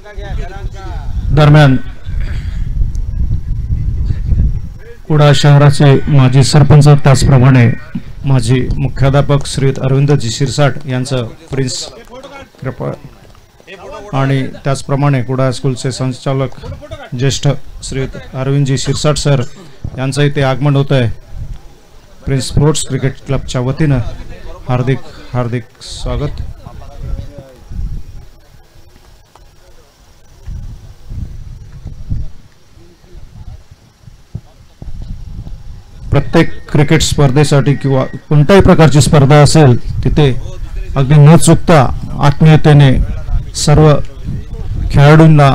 दरम्यान कुडाळ शहराचे माजी सरपंच त्याचप्रमाणे माजी मुख्याध्यापक श्री अरविंदजी शिरसाट यांचं प्रिन्स कृपा आणि त्याचप्रमाणे कुडाळ स्कूलचे संचालक ज्येष्ठ श्री अरविंदजी शिरसाट सर यांचं इथे आगमन होत आहे। प्रिन्स स्पोर्ट्स क्रिकेट क्लबच्या वतीनं हार्दिक हार्दिक स्वागत। प्रत्येक क्रिकेट स्पर्धेसाठी किंवा कोणत्याही प्रकारची स्पर्धा असेल तिथे अगदी न चुकता आत्मीयतेने सर्व खेळाडूंना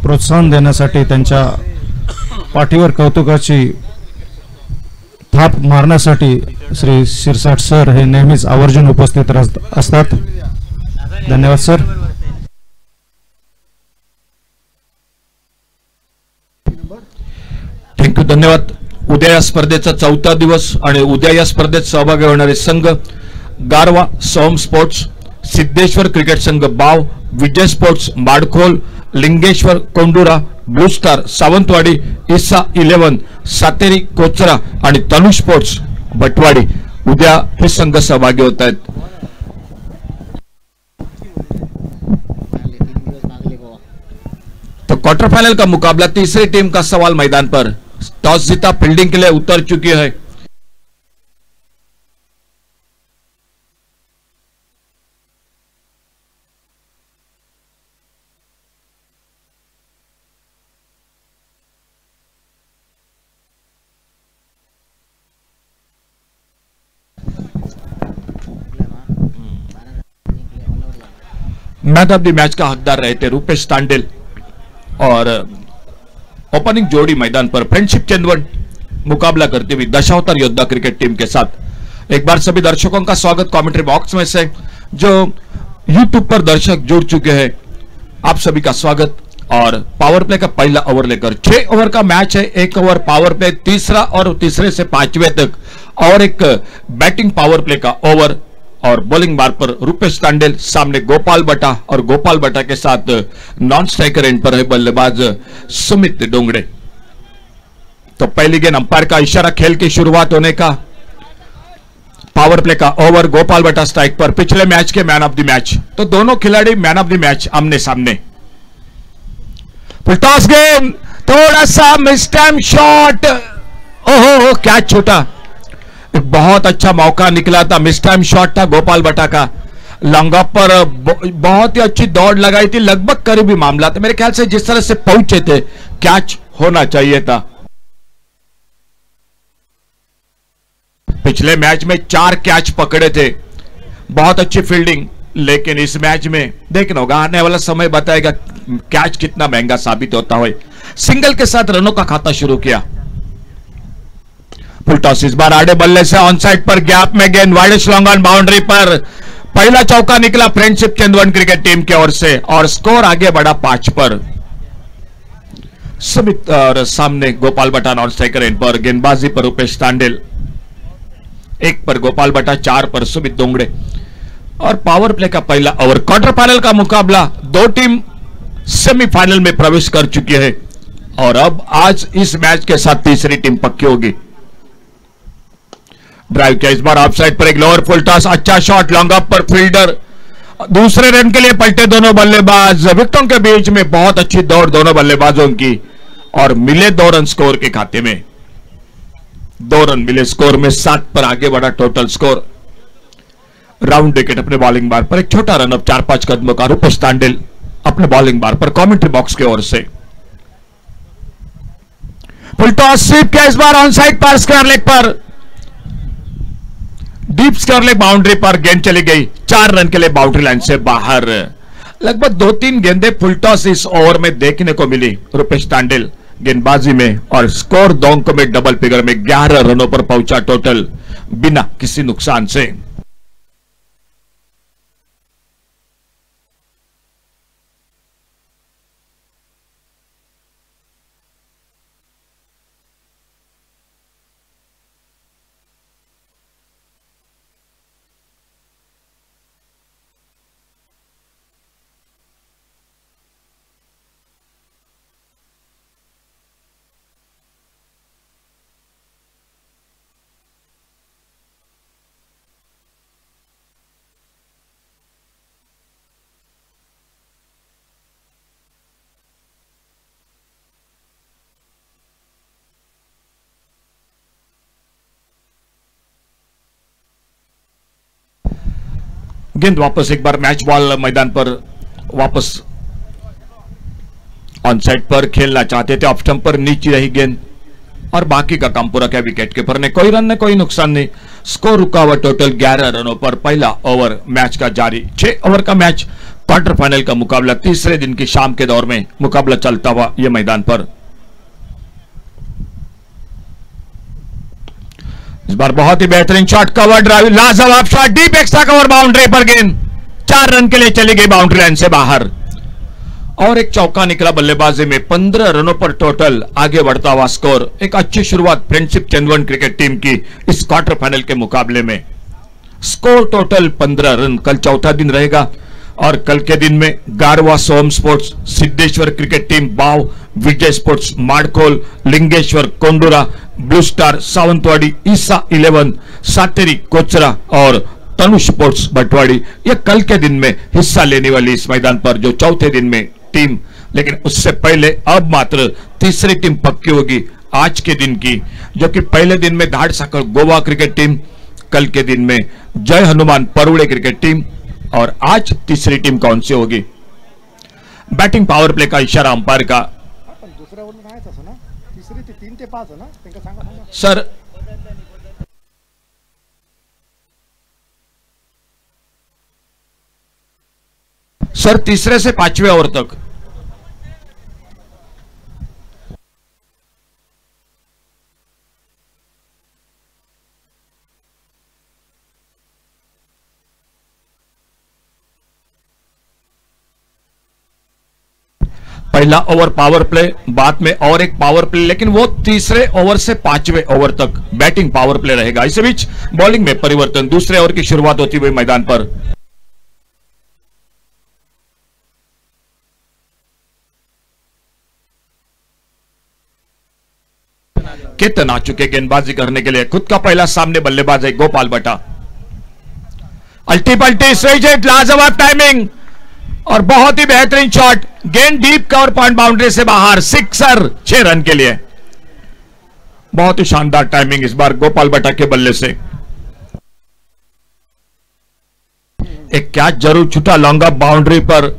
प्रोत्साहन देण्यासाठी त्यांच्या पाठीवर कौतुकाची थाप मारण्यासाठी श्री शिरसाट सर हे नेहमीच आवर्जून उपस्थित असतात। धन्यवाद सर। थँक्यू, धन्यवाद। उद्या या स्पर्धेचा चौथा दिवस आणि उद्या या स्पर्धेत सहभागी होणारे संघ गारवा सोम स्पोर्ट्स, सिद्धेश्वर क्रिकेट संघ Bav, Vijay sports Madkhol, Lingeshwar Kondura, blue star Sawantwadi, Isa 11, Sateri Kochra आणि तनु स्पोर्ट्स बटवाडी उद्या हे संघ सहभागी होत आहेत। तो क्वार्टर फाइनल का मुकाबला तीसरी टीम का सवाल मैदान पर। टॉस जीता फील्डिंग के लिए उतर चुकी है। मैन ऑफ द मैच का हकदार रहे थे रूपेश तांडेल और ओपनिंग जोड़ी मैदान पर फ्रेंडशिप चंदवन मुकाबला करती हुई दशावतार योद्धा क्रिकेट टीम के साथ। एक बार सभी दर्शकों का स्वागत कमेंट्री बॉक्स में से जो यूट्यूब पर दर्शक जुड़ चुके हैं आप सभी का स्वागत। और पावर प्ले का पहला ओवर लेकर 6 ओवर का मैच है। 1 ओवर पावर प्ले तीसरा और तीसरे से 5वें तक और एक बैटिंग पावर प्ले का ओवर और बॉलिंग बार पर रूपेश तांडेल, सामने गोपाल बटा और गोपाल बटा के साथ नॉन स्ट्राइकर एंड पर है बल्लेबाज सुमित डोंगड़े। तो पहली गेंद अंपायर का इशारा, खेल की शुरुआत होने का। पावर प्ले का ओवर, गोपाल बटा स्ट्राइक पर, पिछले मैच के मैन ऑफ द मैच। तो दोनों खिलाड़ी मैन ऑफ द मैच आमने सामने। टॉस गेंद, थोड़ा सा मिस टाइम शॉट, ओहो क्या छूटा। एक बहुत अच्छा मौका निकला था, मिस टाइम शॉट था गोपाल बटा का। लॉन्ग ऑफ पर बहुत ही अच्छी दौड़ लगाई थी, लगभग करीबी मामला था। मेरे ख्याल से जिस तरह से पहुंचे थे कैच होना चाहिए था। पिछले मैच में 4 कैच पकड़े थे, बहुत अच्छी फील्डिंग, लेकिन इस मैच में देखना होगा, आने वाला समय बताएगा कैच कितना महंगा साबित होता है। सिंगल के साथ रनों का खाता शुरू किया। फुल टॉस इस बार आड़े बल्ले से ऑन साइड पर, गैप में गेंद, वाइड लॉन्ग ऑन बाउंड्री पर। पहला चौका निकला फ्रेंडशिप चंदवन क्रिकेट टीम की ओर से और स्कोर आगे बढ़ा 5 पर। सुमित और सामने गोपाल बटा नॉन स्ट्राइकर एंड पर, गेंदबाजी पर रूपेश तांडेल, 1 पर गोपाल बटा, 4 पर सुमित डोंगड़े। और पावर प्ले का पहला ओवर। क्वार्टर फाइनल का मुकाबला, 2 टीम सेमीफाइनल में प्रवेश कर चुकी है और अब आज इस मैच के साथ तीसरी टीम पक्की होगी। ड्राइव किया इस बार ऑफ साइड पर, एक लोअर फुल टॉस, अच्छा शॉट, लॉन्ग ऑफ पर फील्डर, दूसरे रन के लिए पलटे दोनों बल्लेबाज। विकेटों के बीच में बहुत अच्छी दौड़ दोनों बल्लेबाजों की और मिले 2 रन स्कोर के खाते में। 2 रन मिले स्कोर में, 7 पर आगे बढ़ा टोटल स्कोर। राउंड विकेट अपने बॉलिंग बार पर, एक छोटा रन अप 4-5 कदमों का रूपेश तांडेल अपने बॉलिंग बार पर कमेंट्री बॉक्स की ओर से। फुल टॉस स्वीप किया इस बार ऑन साइड पर, स्क्वायर लेग पर, डीप स्क्वायर लेग बाउंड्री पर गेंद चली गई, 4 रन के लिए बाउंड्री लाइन से बाहर। लगभग 2-3 गेंदें फुल टॉस इस ओवर में देखने को मिली रूपेश तांडेल गेंदबाजी में और स्कोर 2 अंकों में डबल फिगर में 11 रनों पर पहुंचा टोटल बिना किसी नुकसान से। गेंद वापस एक बार मैच बॉल मैदान पर वापस ऑन साइड पर खेलना चाहते थे, ऑफ स्टंप पर नीचे रही गेंद और बाकी का काम पूरा किया विकेट कीपर ने। कोई रन नहीं, कोई नुकसान नहीं। स्कोर रुका हुआ टोटल 11 रनों पर। पहला ओवर मैच का जारी। 6 ओवर का मैच, क्वार्टर फाइनल का मुकाबला, तीसरे दिन की शाम के दौर में मुकाबला चलता हुआ यह मैदान पर। इस बार बहुत ही बेहतरीन शॉट, कवर ड्राइव, लाजवाब shot, deep extra cover, boundary पर गेंद 4 रन के लिए चली गई बाउंड्री लाइन से बाहर और एक चौका निकला बल्लेबाजी में। 15 रनों पर टोटल आगे बढ़ता हुआ स्कोर। एक अच्छी शुरुआत फ्रेंडशिप चंदवन क्रिकेट टीम की इस क्वार्टर फाइनल के मुकाबले में। Score total 15 run. कल चौथा दिन रहेगा और कल के दिन में Garva Som sports, Siddheshwar cricket team Bav, Vijay sports Madkhol, Lingeshwar Kondura, blue star Sawantwadi, Isa 11, Sateri Kochra और तनु स्पोर्ट्स बटवाड़ी, ये कल के दिन में हिस्सा लेने वाली इस मैदान पर जो चौथे दिन में टीम। लेकिन उससे पहले अब मात्र तीसरी टीम पक्की होगी आज के दिन की, जो कि पहले दिन में धाड़ साकर गोवा क्रिकेट टीम, कल के दिन में जय हनुमान परुड़े क्रिकेट टीम और आज तीसरी टीम कौन सी होगी। बैटिंग पावर प्ले का इशारा अंपायर का। सर तीसरे से 5वें ओवर तक। पहला ओवर पावर प्ले, बाद में और एक पावर प्ले, लेकिन वो तीसरे ओवर से 5वें ओवर तक बैटिंग पावर प्ले रहेगा। इस बीच बॉलिंग में परिवर्तन। दूसरे ओवर की शुरुआत होती हुई मैदान पर केतन आ चुके गेंदबाजी करने के लिए। खुद का पहला सामने बल्लेबाज है गोपाल बटा। अल्टी पल्टी स्ट्रेट हिट, लाजवाब टाइमिंग और बहुत ही बेहतरीन शॉट। गेंद डीप कवर पॉइंट बाउंड्री से बाहर, सिक्सर 6 रन के लिए। बहुत ही शानदार टाइमिंग इस बार गोपाल बटा के बल्ले से। एक कैच जरूर छूटा लॉन्ग ऑफ बाउंड्री पर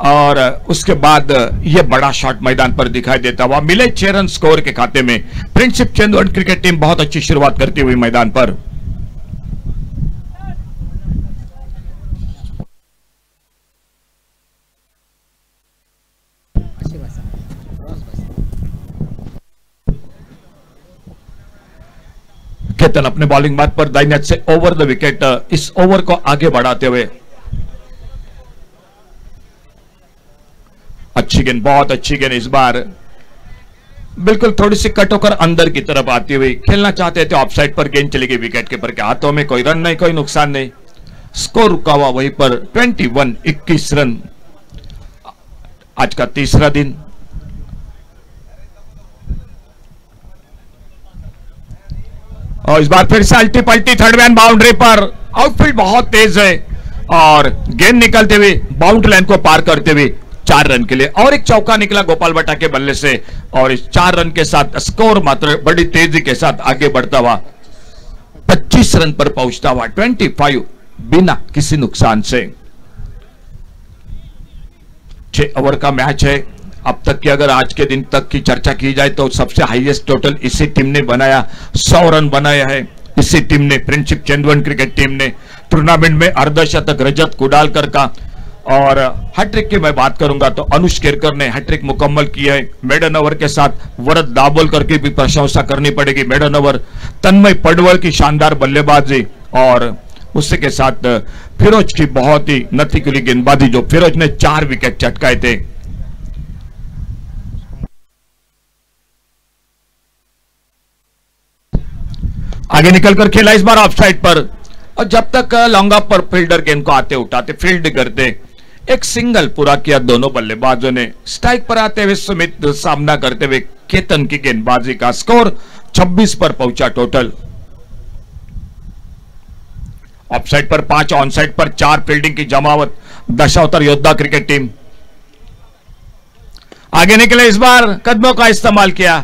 और उसके बाद यह बड़ा शॉट मैदान पर दिखाई देता हुआ। मिले 6 रन स्कोर के खाते में। फ्रेंडशिप चंदवन क्रिकेट टीम बहुत अच्छी शुरुआत करती हुई मैदान पर। केतन अपने बॉलिंग मार्ग पर दाहिने हाथ से ओवर द विकेट इस ओवर को आगे बढ़ाते हुए। अच्छी गेंद, बहुत अच्छी गेंद इस बार बिल्कुल थोड़ी सी कट होकर अंदर की तरफ आती हुई। खेलना चाहते थे, ऑफ साइड पर गेंद चली गई विकेट कीपर के हाथों में। कोई रन नहीं, कोई नुकसान नहीं। स्कोर रुका हुआ वहीं पर 21 रन। आज का तीसरा दिन। और इस बार फिर से अल्टी पल्टी थर्ड मैन बाउंड्री पर। आउटफील्ड बहुत तेज है और गेंद निकलते हुए बाउंड्री लाइन को पार करते हुए 4 रन के लिए। और एक चौका निकला गोपाल बटा के बल्ले से और इस 4 रन के साथ स्कोर मात्र बड़ी तेजी के साथ आगे बढ़ता हुआ 25 रन पर पहुंचता हुआ 25 बिना किसी नुकसान से। 6 ओवर का मैच है। अब तक की अगर आज के दिन तक की चर्चा की जाए तो सबसे हाईएस्ट टोटल इसी टीम ने बनाया। 100 रन बनाया है इसी टीम ने, फ्रेंडशिप चंदवन क्रिकेट टीम ने। टूर्नामेंट में अर्धशतक रजत कुडालकर का। और हैट्रिक की मैं बात करूंगा तो अनुष केरकर ने हैट्रिक मुकम्मल की है मेडन ओवर के साथ। वरद दाभोलकर की भी प्रशंसा करनी पड़ेगी मेडन ओवर। तन्मय पडवल की शानदार बल्लेबाजी और उससे के साथ फिरोज की बहुत ही नतीकुली गेंदबाजी, जो फिरोज ने 4 विकेट चटकाए थे। आगे निकलकर खेला इस बार ऑफ साइड पर और जब तक लॉन्ग ऑफ पर फील्डर गेंद को आते उठाते फील्ड करते, एक सिंगल पूरा किया दोनों बल्लेबाजों ने। स्ट्राइक पर आते हुए सुमित सामना करते हुए केतन की गेंदबाजी का स्कोर 26 पर पहुंचा टोटल। ऑफ साइड पर 5, ऑन साइड पर 4 फील्डिंग की जमावट दशावतार योद्धा क्रिकेट टीम। आगे निकले इस बार, कदमों का इस्तेमाल किया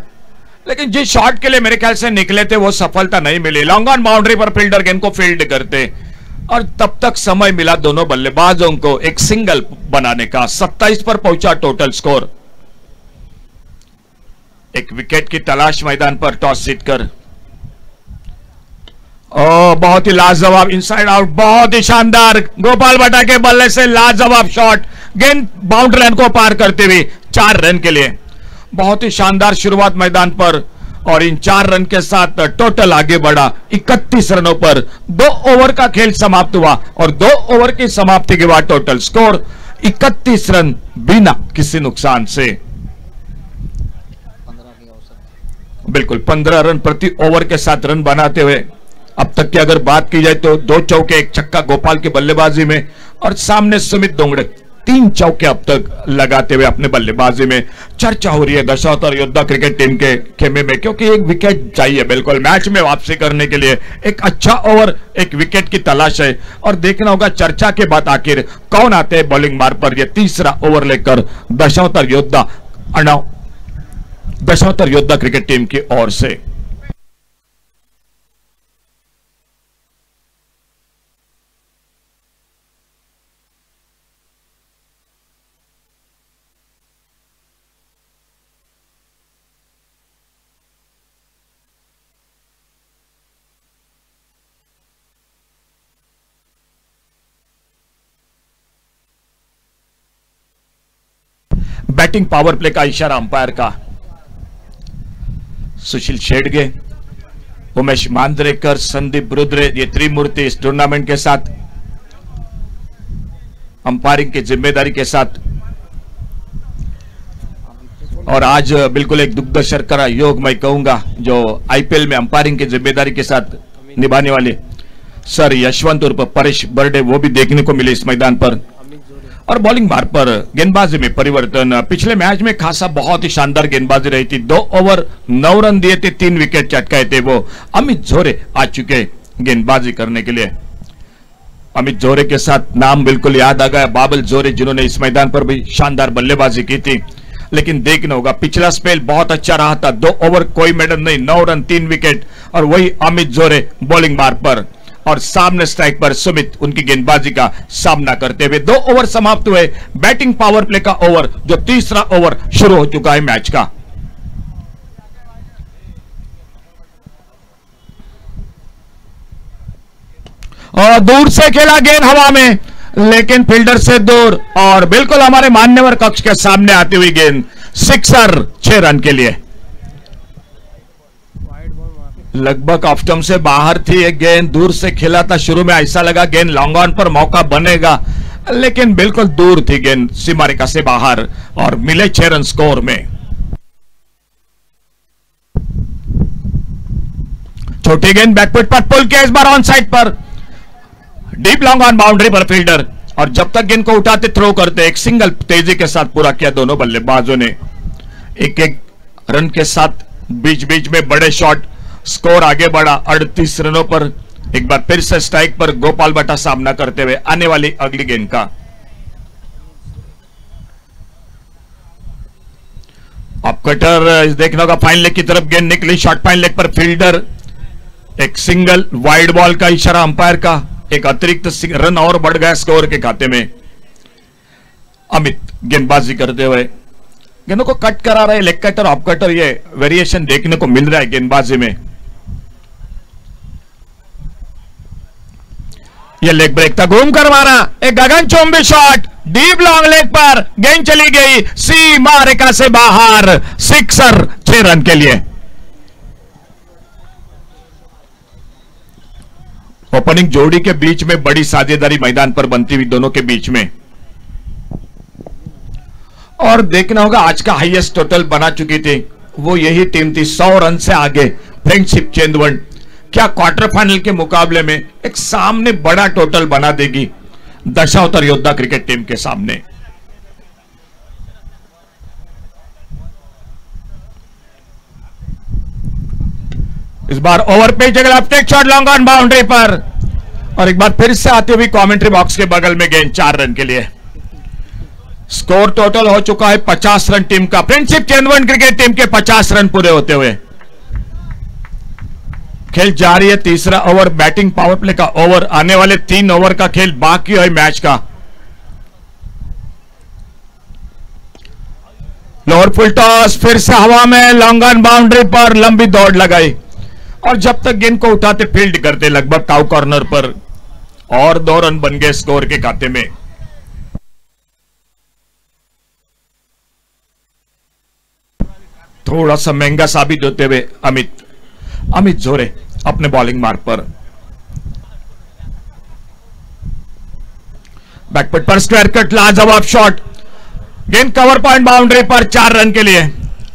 लेकिन जिस शॉट के लिए मेरे ख्याल से निकले थे वो सफलता नहीं मिली। लॉन्ग ऑन बाउंड्री पर फील्डर गेंद को फील्ड करते और तब तक समय मिला दोनों बल्लेबाजों को एक सिंगल बनाने का। 27 पर पहुंचा टोटल स्कोर। एक विकेट की तलाश मैदान पर टॉस जीतकर। बहुत ही लाजवाब इनसाइड आउट, बहुत ही शानदार गोपाल भट्टा के बल्ले से लाजवाब शॉट, गेंद बाउंड्री लाइन को पार करते हुए 4 रन के लिए। बहुत ही शानदार शुरुआत मैदान पर और इन 4 रन के साथ टोटल आगे बढ़ा 31 रनों पर। 2 ओवर का खेल समाप्त हुआ और 2 ओवर की समाप्ति के बाद टोटल स्कोर 31 रन बिना किसी नुकसान से। बिल्कुल 15 रन प्रति ओवर के साथ रन बनाते हुए अब तक की अगर बात की जाए तो 2 चौके 1 छक्का गोपाल की बल्लेबाजी में और सामने सुमित दोंगड़े 3 चौके अब तक लगाते हुए अपने बल्लेबाजी में। चर्चा हो रही है दशावतार योद्धा क्रिकेट टीम के खेमे में, क्योंकि एक विकेट चाहिए बिल्कुल मैच में वापसी करने के लिए। एक अच्छा ओवर, एक विकेट की तलाश है और देखना होगा चर्चा के बाद आखिर कौन आते हैं बॉलिंग मार्ग पर। यह तीसरा ओवर लेकर दशावतार योद्धा क्रिकेट टीम की ओर से। बैटिंग पावर प्ले का इशारा अंपायर का। सुशील शेडगे, उमेश मांद्रेकर, संदीप रुद्रे, ये त्रिमूर्ति इस टूर्नामेंट के साथ अंपायरिंग की जिम्मेदारी के साथ। और आज बिल्कुल एक दुग्ध शर्करा योग मैं कहूंगा जो आईपीएल में अंपायरिंग की जिम्मेदारी के साथ निभाने वाले सर यशवंत उर्फ परेश बर्डे, वो भी देखने को मिले इस मैदान पर। और बॉलिंग मार्ग पर गेंदबाजी में परिवर्तन। पिछले मैच में खासा बहुत ही शानदार गेंदबाजी रही थी। 2 ओवर 9 रन दिए थे, 3 विकेट चटकाए थे। वो अमित जोरे आ चुके गेंदबाजी करने के लिए। अमित जोरे के साथ नाम बिल्कुल याद आ गया, बाबल जोरे, जिन्होंने इस मैदान पर भी शानदार बल्लेबाजी की थी। लेकिन देखना होगा पिछला स्पेल बहुत अच्छा रहा था। 2 ओवर कोई मेडल नहीं, 9 रन 3 विकेट और वही अमित जोरे बॉलिंग मार्ग पर और सामने स्ट्राइक पर सुमित उनकी गेंदबाजी का सामना करते हुए। 2 ओवर समाप्त हुए। बैटिंग पावर प्ले का ओवर, जो तीसरा ओवर शुरू हो चुका है मैच का। और दूर से खेला गेंद हवा में, लेकिन फील्डर से दूर और बिल्कुल हमारे मान्यवर कक्ष के सामने आती हुई गेंद। सिक्सर 6 रन के लिए। लगभग ऑफ स्टंप से बाहर थी एक गेंद, दूर से खेला था। शुरू में ऐसा लगा गेंद लॉन्ग ऑन पर मौका बनेगा, लेकिन बिल्कुल दूर थी गेंद सीमा रेखा से बाहर और मिले 6 रन स्कोर में। छोटी गेंद बैकफुट पर पुल किया, इस बार ऑन साइड पर डीप लॉन्ग ऑन बाउंड्री पर फील्डर। और जब तक गेंद को उठाते थ्रो करते एक सिंगल तेजी के साथ पूरा किया दोनों बल्लेबाजों ने। एक रन के साथ बीच बीच में बड़े शॉट। स्कोर आगे बढ़ा 38 रनों पर। एक बार फिर से स्ट्राइक पर गोपाल भट्टा सामना करते हुए आने वाली अगली गेंद का। अब कटर देखना होगा, फाइन लेग की तरफ गेंद निकली, शॉर्ट फाइन लेग पर फील्डर। एक सिंगल वाइड बॉल का इशारा अंपायर का। एक अतिरिक्त रन और बढ़ गया स्कोर के खाते में। अमित गेंदबाजी करते हुए गेंदों को कट करा रहे, लेग कटर ऑफ कटर, ये वेरिएशन देखने को मिल रहा है गेंदबाजी में। ये लेग ब्रेक था, घूम कर मारा, एक गगनचुंबी शॉट डीप लॉन्ग लेग पर, गेंद चली गई सीमा रेखा से बाहर। सिक्सर 6 रन के लिए। ओपनिंग जोड़ी के बीच में बड़ी साझेदारी मैदान पर बनती हुई दोनों के बीच में। और देखना होगा आज का हाईएस्ट टोटल बना चुकी थी वो यही टीम थी 100 रन से आगे, फ्रेंडशिप चेंदवन। क्या क्वार्टर फाइनल के मुकाबले में एक सामने बड़ा टोटल बना देगी दशावतार योद्धा क्रिकेट टीम के सामने। इस बार ओवर पेच left shot long on boundary पर और एक बार फिर से आते हुए कमेंट्री बॉक्स के बगल में गेंद 4 रन के लिए। स्कोर टोटल हो चुका है 50 रन टीम का। फ्रेंडशिप चेंदवन क्रिकेट टीम के 50 रन पूरे होते हुए खेल जारी है। तीसरा ओवर बैटिंग पावर प्ले का ओवर, आने वाले 3 ओवर का खेल बाकी है मैच का। लोअर फुल टॉस, फिर से हवा में, लॉन्ग ऑन बाउंड्री पर लंबी दौड़ लगाई और जब तक गेंद को उठाते फील्ड करते लगभग काउ कॉर्नर पर, और 2 रन बन गए स्कोर के खाते में। थोड़ा सा महंगा साबित होते हुए अमित जोरे अपने बॉलिंग मार्ग पर, बैकफुट पर स्क्वायर कट, लाजवाब शॉट, गेंद कवर पॉइंट बाउंड्री पर 4 रन के लिए,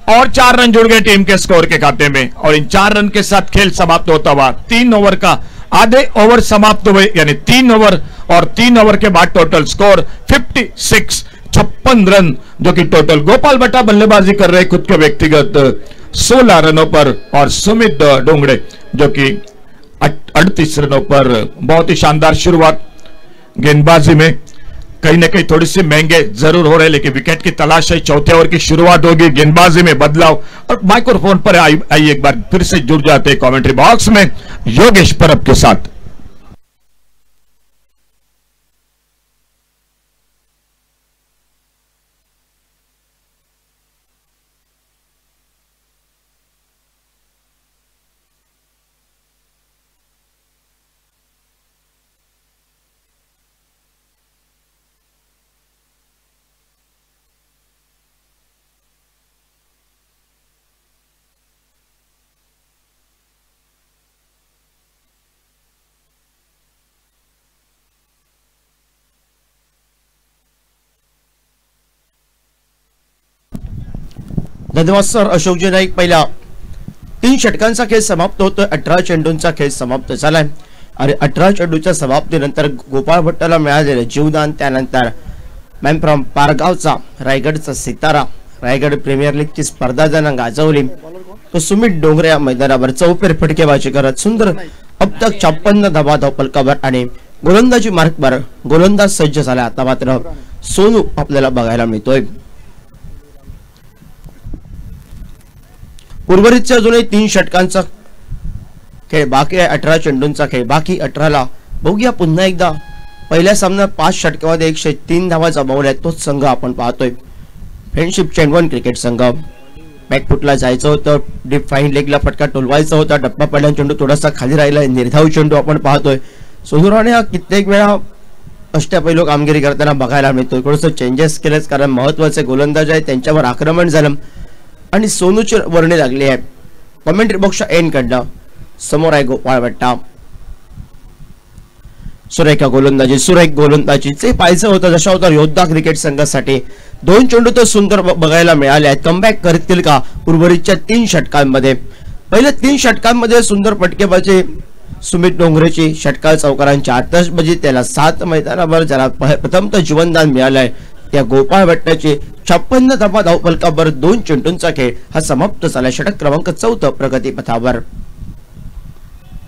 और 4 रन जुड़ गए टीम के स्कोर के खाते में। और इन 4 रन के साथ खेल समाप्त होता हुआ 3 ओवर का आधे ओवर समाप्त हुए, यानी 3 ओवर और 3 ओवर के बाद टोटल स्कोर 56 रन, जो कि टोटल। गोपाल भट्टा बल्लेबाजी कर रहे खुद के व्यक्तिगत 16 रनों पर, और सुमित डोंगड़े जो कि 38 रनों पर। बहुत ही शानदार शुरुआत गेंदबाजी में, कहीं ना कहीं थोड़ी सी महंगे जरूर हो रहे, लेकिन विकेट की तलाश है। चौथे ओवर की शुरुआत होगी, गेंदबाजी में बदलाव, और माइक्रोफोन पर आइए एक बार फिर से जुड़ जाते हैं कमेंट्री बॉक्स में योगेश परब के साथ। धन्यवाद सर अशोकजी नाईक। पहिला 3 षटकांचा खेळ समाप्त होतोय, 18 चेंडूंचा खेळ समाप्त झालाय आणि 18 चेंडूच्या समाप्तीनंतर गोपाळ भट्टाला मिळालेले जीवदान, त्यानंतर मॅन फ्रॉम पारगावचा, रायगडचा सितारा, रायगड प्रीमियर लीगची स्पर्धा ज्यानं गाजवली तो सुमित डोंगरे या मैदानावर चौफेर फटकेबाजी करत सुंदर अब तक 56 धावा धावफलकावर आणि गोलंदाजी मार्कवर गोलंदाज सज्ज झाला। आता मात्र सोनू आपल्याला बघायला मिळतोय। उर्वरितच्या अजूनही 3 षटकांचा खेळ बाकी आहे, 18 चेंडूंचा खेळ बाकी। 18ला बघूया पुन्हा एकदा पहिल्या सामन्यात 5 षटकामध्ये 103 धावा जमवल्या, तोच संघ आपण पाहतोय फ्रेंडशिप चेंडवन क्रिकेट संघ। बॅकफुटला जायचं होतं, डीप फाईन लेगला फटका टोलवायचा होता, डप्पा पडला चेंडू थोडासा खाली राहिला, निर्धाव चेंडू आपण पाहतोय। सोनूराणे हा कित्येक वेळा अष्टपैलू कामगिरी करताना बघायला मिळतोय। थोडंसं चेंजेस केलेच, कारण महत्त्वाचे गोलंदाज आहे त्यांच्यावर आक्रमण झालं आणि सोनूची वर्णी लागली आहे। कमेंट्री बॉक्सच्या एंड कडनं समोर आहे गोपाळ भट्टा, सुरेख गोलंदाजीचे पाहायचं होतं दशावतार योद्धा क्रिकेट संघासाठी। 2 चेंडू तर सुंदर बघायला मिळाले आहेत, कमबॅक करतील का उर्वरितच्या 3 षटकांमध्ये? पहिल्या 3 षटकांमध्ये सुंदर फटकेबाजी सुमित डोंगरेची, षटकार चौकारांची आतषबाजी, त्याला 7 मैदानावर ज्याला प्रथमतः जीवनदान मिळालंय त्या गोपाळ भट्टाची 56 धावा धावफलकावर 2 चेंडूंचा खेळ हा समाप्त झाला। षटक क्रमांक 4 प्रगतीपथावर।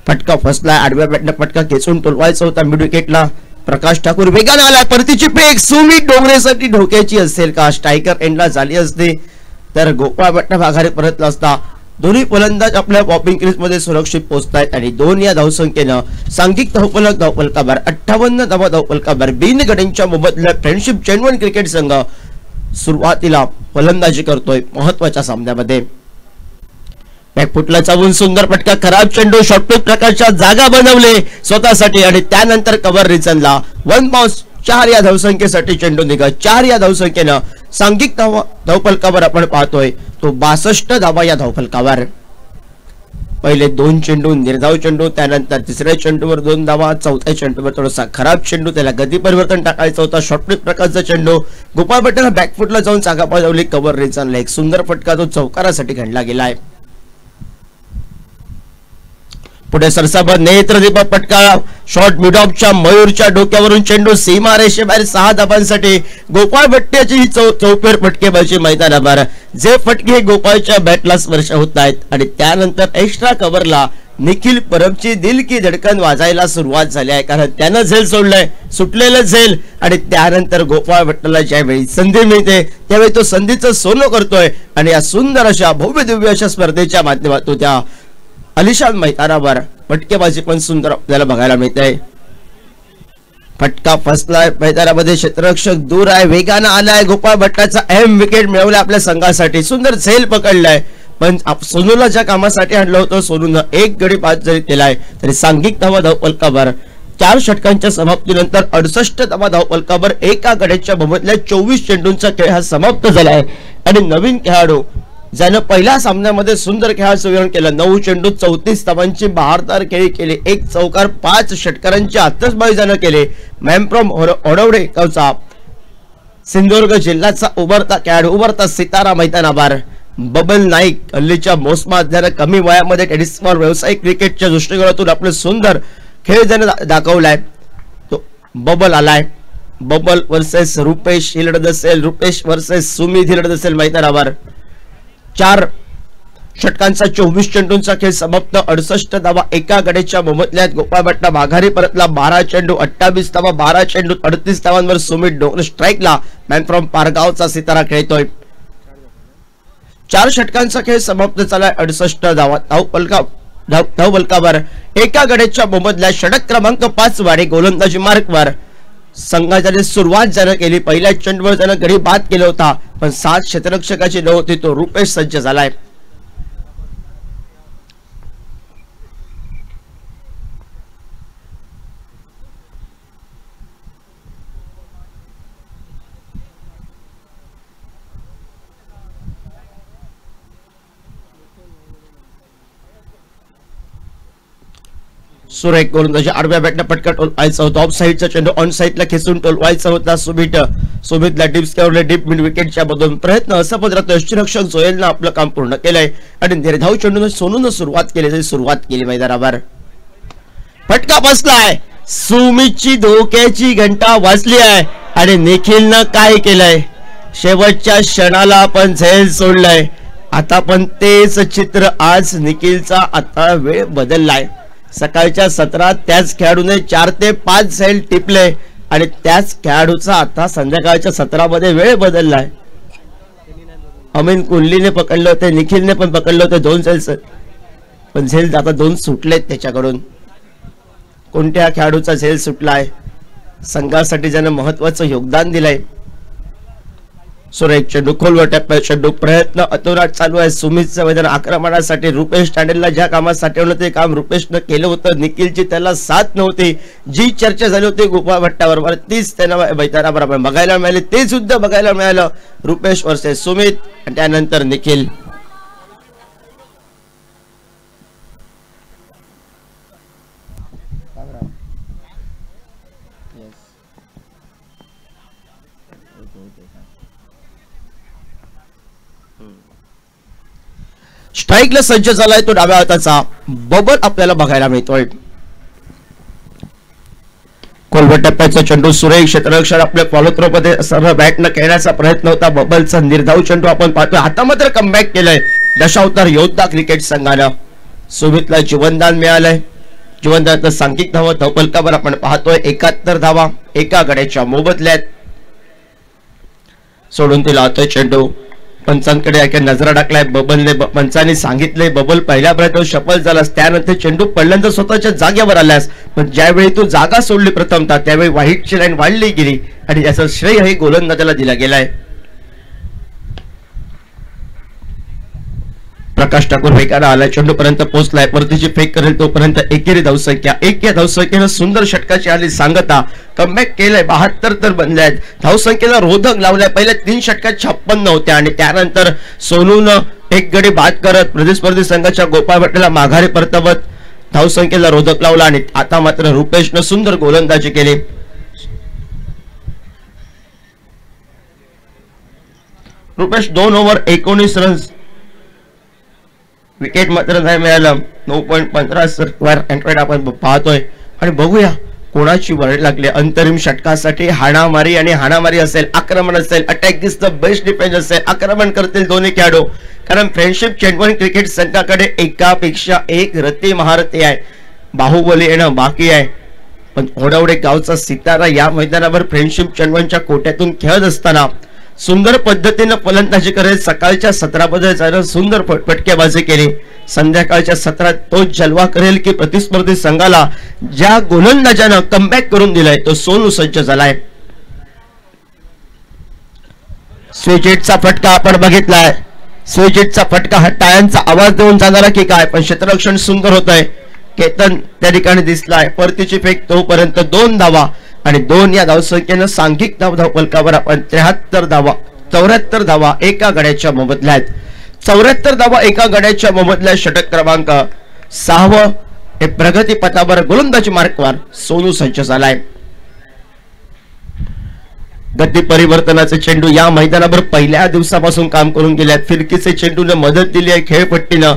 फटका फसला, आडव्या बॅटने फटका खेचून टोलवायचा होता मिड विकेटला, प्रकाश ठाकूर वेगाने आला, परतीची फेक सुमित डोंगरेसाठी धोक्याची असेल का? स्ट्रायकर एंडला झाली असते तर गोपाळ भट्टा माघारी परतला असता। दोन्ही फलंदाज आपल्या पॉपिंग क्रीज मध्ये सुरक्षित पोहोचतायत आणि 2 या धावसंख्येनं सांघिक धावफलकावर 58 धावा धावफलकावर बिनगडींच्या मोबदल्यात फ्रेंडशिप चेंडवन क्रिकेट संघ सुरुवातीला फलंदाजी करतोय महत्त्वाच्या सामन्यामध्ये। बॅकफुटला चावून सुंदर फटका, खराब चेंडू, शॉर्टपुट प्रकारच्या जागा बनवले स्वतःसाठी आणि त्यानंतर कव्हर रिजनला 1 बाउन्स। 4 या धावसंख्येसाठी चेंडू निघत, 4 या धावसंख्येनं सांघिक धावफलकावर आपण पाहतोय तो 62 धावा या धावफलकावर। पहिले 2 चेंडू निर्धाव चेंडू, त्यानंतर तिसऱ्या चेंडूवर 2 धावा, चौथ्या चेंडूवर थोडासा खराब चेंडू, त्याला गती परिवर्तन टाकायचं होता, शॉर्टपुट प्रकारचा चेंडू। गोपाळ भट्टाला बॅकफुटला जाऊन जागा बनवली, कव्हर रिजनला एक सुंदर फटका तो चौकारासाठी खेळला गेलाय। पुढे सरसाबत नेत्रदीपक फटका, शॉर्ट मिड ऑफच्या मयूरच्या डोक्यावरून चेंडू सीमा रेषेबाहेर 6 धावांसाठी गोपाळ भट्ट्याची ही चौफेर फटकेबाजी मैदानावर। जे फटके गोपाळच्या बॅटला स्पर्श होत आहेत आणि त्यानंतर एक्स्ट्रा कव्हरला निखिल परबची दिल की धडकन वाजायला सुरुवात झाली आहे, कारण त्यानं झेल सोडलंय, सुटलेलं झेल, आणि त्यानंतर गोपाळ भट्टाला ज्यावेळी संधी मिळते त्यावेळी तो संधीचं सोनं करतोय आणि या सुंदर अशा भव्य दिव्य अशा स्पर्धेच्या माध्यमातून त्या आलिशान मैदानावर फटकेबाजी पण सुंदर आपल्याला बघायला मिळते. फटका फसलाय मैदानामध्ये, क्षेत्ररक्षक दूर आहे, वेगानं आलाय. गोपाळ भट्टाचा अहम विकेट मिळवला आपल्या संघासाठी. सुंदर झेल पकडलाय, पण सोनूला ज्या कामासाठी आणलं होतं सोनूनं एक गडी बाद जरी केलाय तरी सांघिक धावा धावफलकावर 4 षटकांच्या समाप्तीनंतर 68 धावा धावफलकावर एका गड्याच्या मोबदल्यात 24 चेंडूंचा खेळ हा समाप्त झालाय. आणि नवीन खेळाडू ज्यानं पहिल्या सामन्यामध्ये सुंदर खेळाचं विवरण केलं, 9 चेंडू 34 धावांची बहारदार खेळी केली, 1 चौकार 5 षटकारांची आतषबाजी ज्यानं केले, मॅन फ्रॉम ओडवडे गावचा सिंधुदुर्ग जिल्ह्याचा उभरता खेळाडू, उभरता सितारा मैदानावर बबल नाईक. हल्लीच्या मोसमात ज्यानं कमी वयामध्ये टेनिसवर व्यावसायिक क्रिकेटच्या दृष्टिकोनातून आपलं सुंदर खेळ ज्यानं दाखवलाय तो बबल आलाय. बबल वर्सेस रुपेश ही लढत असेल, रुपेश वर्सेस सुमित ही लढत असेल मैदानावर. 4 षटकांचा 24 चेंडूंचा खेळ समाप्त, 68 धावा एका गड्याच्या मोबदल्यात. गोपाळ भट्टा माघारी परतला, 12 चेंडू 28 धावा, 12 चेंडू 38 धावांवर सुमित डोंगरे स्ट्राईकला. मॅन फ्रॉम पारगावचा सितारा खेळतोय. 4 षटकांचा खेळ समाप्त झालाय, 68 धावा धावफलकावर एका गड्याच्या मोबदल्यात. षटक क्रमांक 5 वाडे गोलंदाजी मार्कवर संघाने सुरुवात ज्यानं केली, पहिल्या चेंडूवर त्यानं गडी बाद केला होता, पण 7 क्षेत्ररक्षकाची नव्हती, तो रुपेश सज्ज झालाय. सुरेख गोलंदाजी आडव्या बॅटने पटका टोलवायचा होता. ऑफ साईडचा चेंडू ऑन साईडला खेचून टोलवायचा होता. सुमितला डिप्सवर डीप मिड विकेटच्या मधून प्रयत्न असफल राहतो. यष्टीरक्षक जोयलनं आपलं काम पूर्ण केलंय आणि निर्धाव चेंडूने सोनून सुरुवात केली मैदानावर. फटका बसलाय, सुमितची धोक्याची घंटा वाजली आहे आणि निखिलनं काय केलंय, शेवटच्या क्षणाला आपण झेल सोडलाय. आता पण तेच चित्र आज निखिलचा. आता वेळ बदललाय. सकाळच्या सत्रात त्याच खेळाडूने 4 ते 5 झेल टिपले आणि त्याच खेळाडूचा आता संध्याकाळच्या सत्रामध्ये वेळ बदललाय. अमीन कुंडलीने पकडले होते, निखिलने पण पकडले होते 2 झेल, पण झेल आता 2 सुटलेत त्याच्याकडून. कोणत्या खेळाडूचा झेल सुटलाय, संघासाठी ज्यानं महत्वाचं योगदान दिलंय. सुरेख चेंडू खोलवर टप्प्यात चेंडू, प्रयत्न अतोनात चालू आहे सुमितचं मैदान आक्रमणासाठी. रुपेश टांडेलला ज्या कामासाठी ठेवलं ते काम रुपेशनं केलं होतं. निखिलची त्याला साथ नव्हती. जी चर्चा झाली होती गोपाळ भट्टाबरोबर तीच त्यांना मैदानाबरोबर बघायला मिळाली, ते सुद्धा बघायला मिळालं. रुपेश वर्सेस सुमित आणि त्यानंतर निखिल. स्ट्राईकला सज्ज झालाय तो डाव्या हाताचा बबल आपल्याला बघायला मिळतोय. खोलवर टप्प्याचा चेंडू सुरेख क्षेत्ररक्षक आपल्या फॉलोथ्रो मध्ये सर्व बॅटनं खेळण्याचा प्रयत्न होता. बबलचा निर्धाव चेंडू आपण पाहतोय. आता मात्र कमबॅक केलंय दशावतार योद्धा क्रिकेट संघानं. सुमितला जीवनदान मिळालंय. जीवनदानाचं सांघिक धावा धावफलकावर आपण पाहतोय 71 धावा एका गड्याच्या मोबदल्यात. सोडून दिला होता चेंडू. पंचांकडे नजरा टाकलाय बबलने. पंचांनी सांगितले बबल पहिल्या प्रयत्नात सफल झालास, त्यानंतर चेंडू पडल्यानंतर स्वतःच्या जागेवर आलास, पण ज्यावेळी तू जागा सोडली प्रथमतः त्यावेळी व्हाईटची लाईन वाढली गेली आणि याचं श्रेय हे गोलंदाजाला दिला गेलाय. प्रकाश ठाकूर वेगाने आलाय, चेंडू पर्यंत पोहोचलाय, परतीची फेक करेल तोपर्यंत एकेरी धावसंख्या. एक या धावसंख्येनं सुंदर षटकाची आली सांगता. कमबॅक केलंय, 72 तर बनल्यात. धावसंख्येला रोधक लावलाय. पहिल्या 3 षटकात 56 होत्या आणि त्यानंतर सोनूनं एक गडी बाद करत प्रतिस्पर्धी संघाच्या गोपाळ भट्टाला माघारी परतवत धावसंख्येला रोधक लावला आणि आता मात्र रुपेशनं सुंदर गोलंदाजी केली. रुपेश 2 ओव्हर 19 रन्स, विकेट मात्र नाही मिळालं. 9.15 आपण पाहतोय आणि बघूया कोणाची वर्ड लागली. अंतरिम षटकासाठी हाणामारी आणि हाणामारी असेल, आक्रमण असेल, attack is the best defence असेल. आक्रमण करतील दोन्ही खेळाडू, कारण फ्रेंडशिप चॅम्पियन क्रिकेट संघाकडे एकापेक्षा एक रती महारथी आहे. बाहुबली येणं बाकी आहे, पण ओडवडे गावचा सितारा या मैदानावर फ्रेंडशिप चॅम्पियनच्या कोट्यातून खेळत असताना सुंदर पद्धतीने फलंदाजी करत सकाळच्या 17 सुंदर फटकेबाजी केली. संध्याकाळच्या सत्रात तो जलवा करेल की प्रतिस्पर्धी संघाला ज्या गोलंदाजानं कमबॅक करून दिलाय तो सोनू सज्ज झालाय. स्विचचा फटका आपण बघितलाय. स्विचचा फटका हा टाळ्यांचा आवाज देऊन जाणारा की काय, पण क्षेत्ररक्षण सुंदर होत आहे. केतन त्या ठिकाणी दिसलाय. परतीची फेक तोपर्यंत 2 धावा आणि 2 या धावसंख्येनं सांघिक धावफलकावर आपण 74 धावा एका गड्याच्या मोबदल्यात. 74 धावा एका गड्याच्या मोबदल्यात षटक क्रमांक 6 हे प्रगती पथावर गोलंदाजी मार्कवर सोनू सज्ज झालाय. गती परिवर्तनाचे चेंडू या मैदानावर पहिल्या दिवसापासून काम करून गेले आहेत. फिरकीचे चेंडूने मदत दिली आहे खेळपट्टीनं,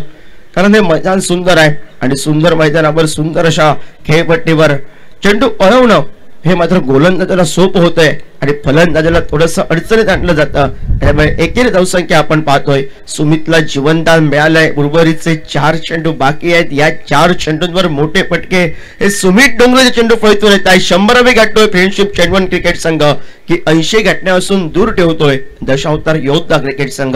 कारण हे मैदान सुंदर आहे आणि सुंदर मैदानावर सुंदर अशा खेळपट्टीवर चेंडू पळवणं हे मात्र गोलंदाजाला सोपं होतंय आणि फलंदाजाला थोडंसं अडचणीत आणलं जातं. त्यामुळे एकेरी धावसंख्या आपण पाहतोय. सुमितला जीवनदान मिळालंय. उर्वरितचे 4 चेंडू बाकी आहेत. या 4 चेंडूंवर मोठे फटके हे सुमित डोंगरेचे चेंडू फळतून येत आहे. 100वे गाठतोय फ्रेंडशिप चेंडवन क्रिकेट संघ की 80 गाठण्यापासून दूर ठेवतोय दशावतार योद्धा क्रिकेट संघ.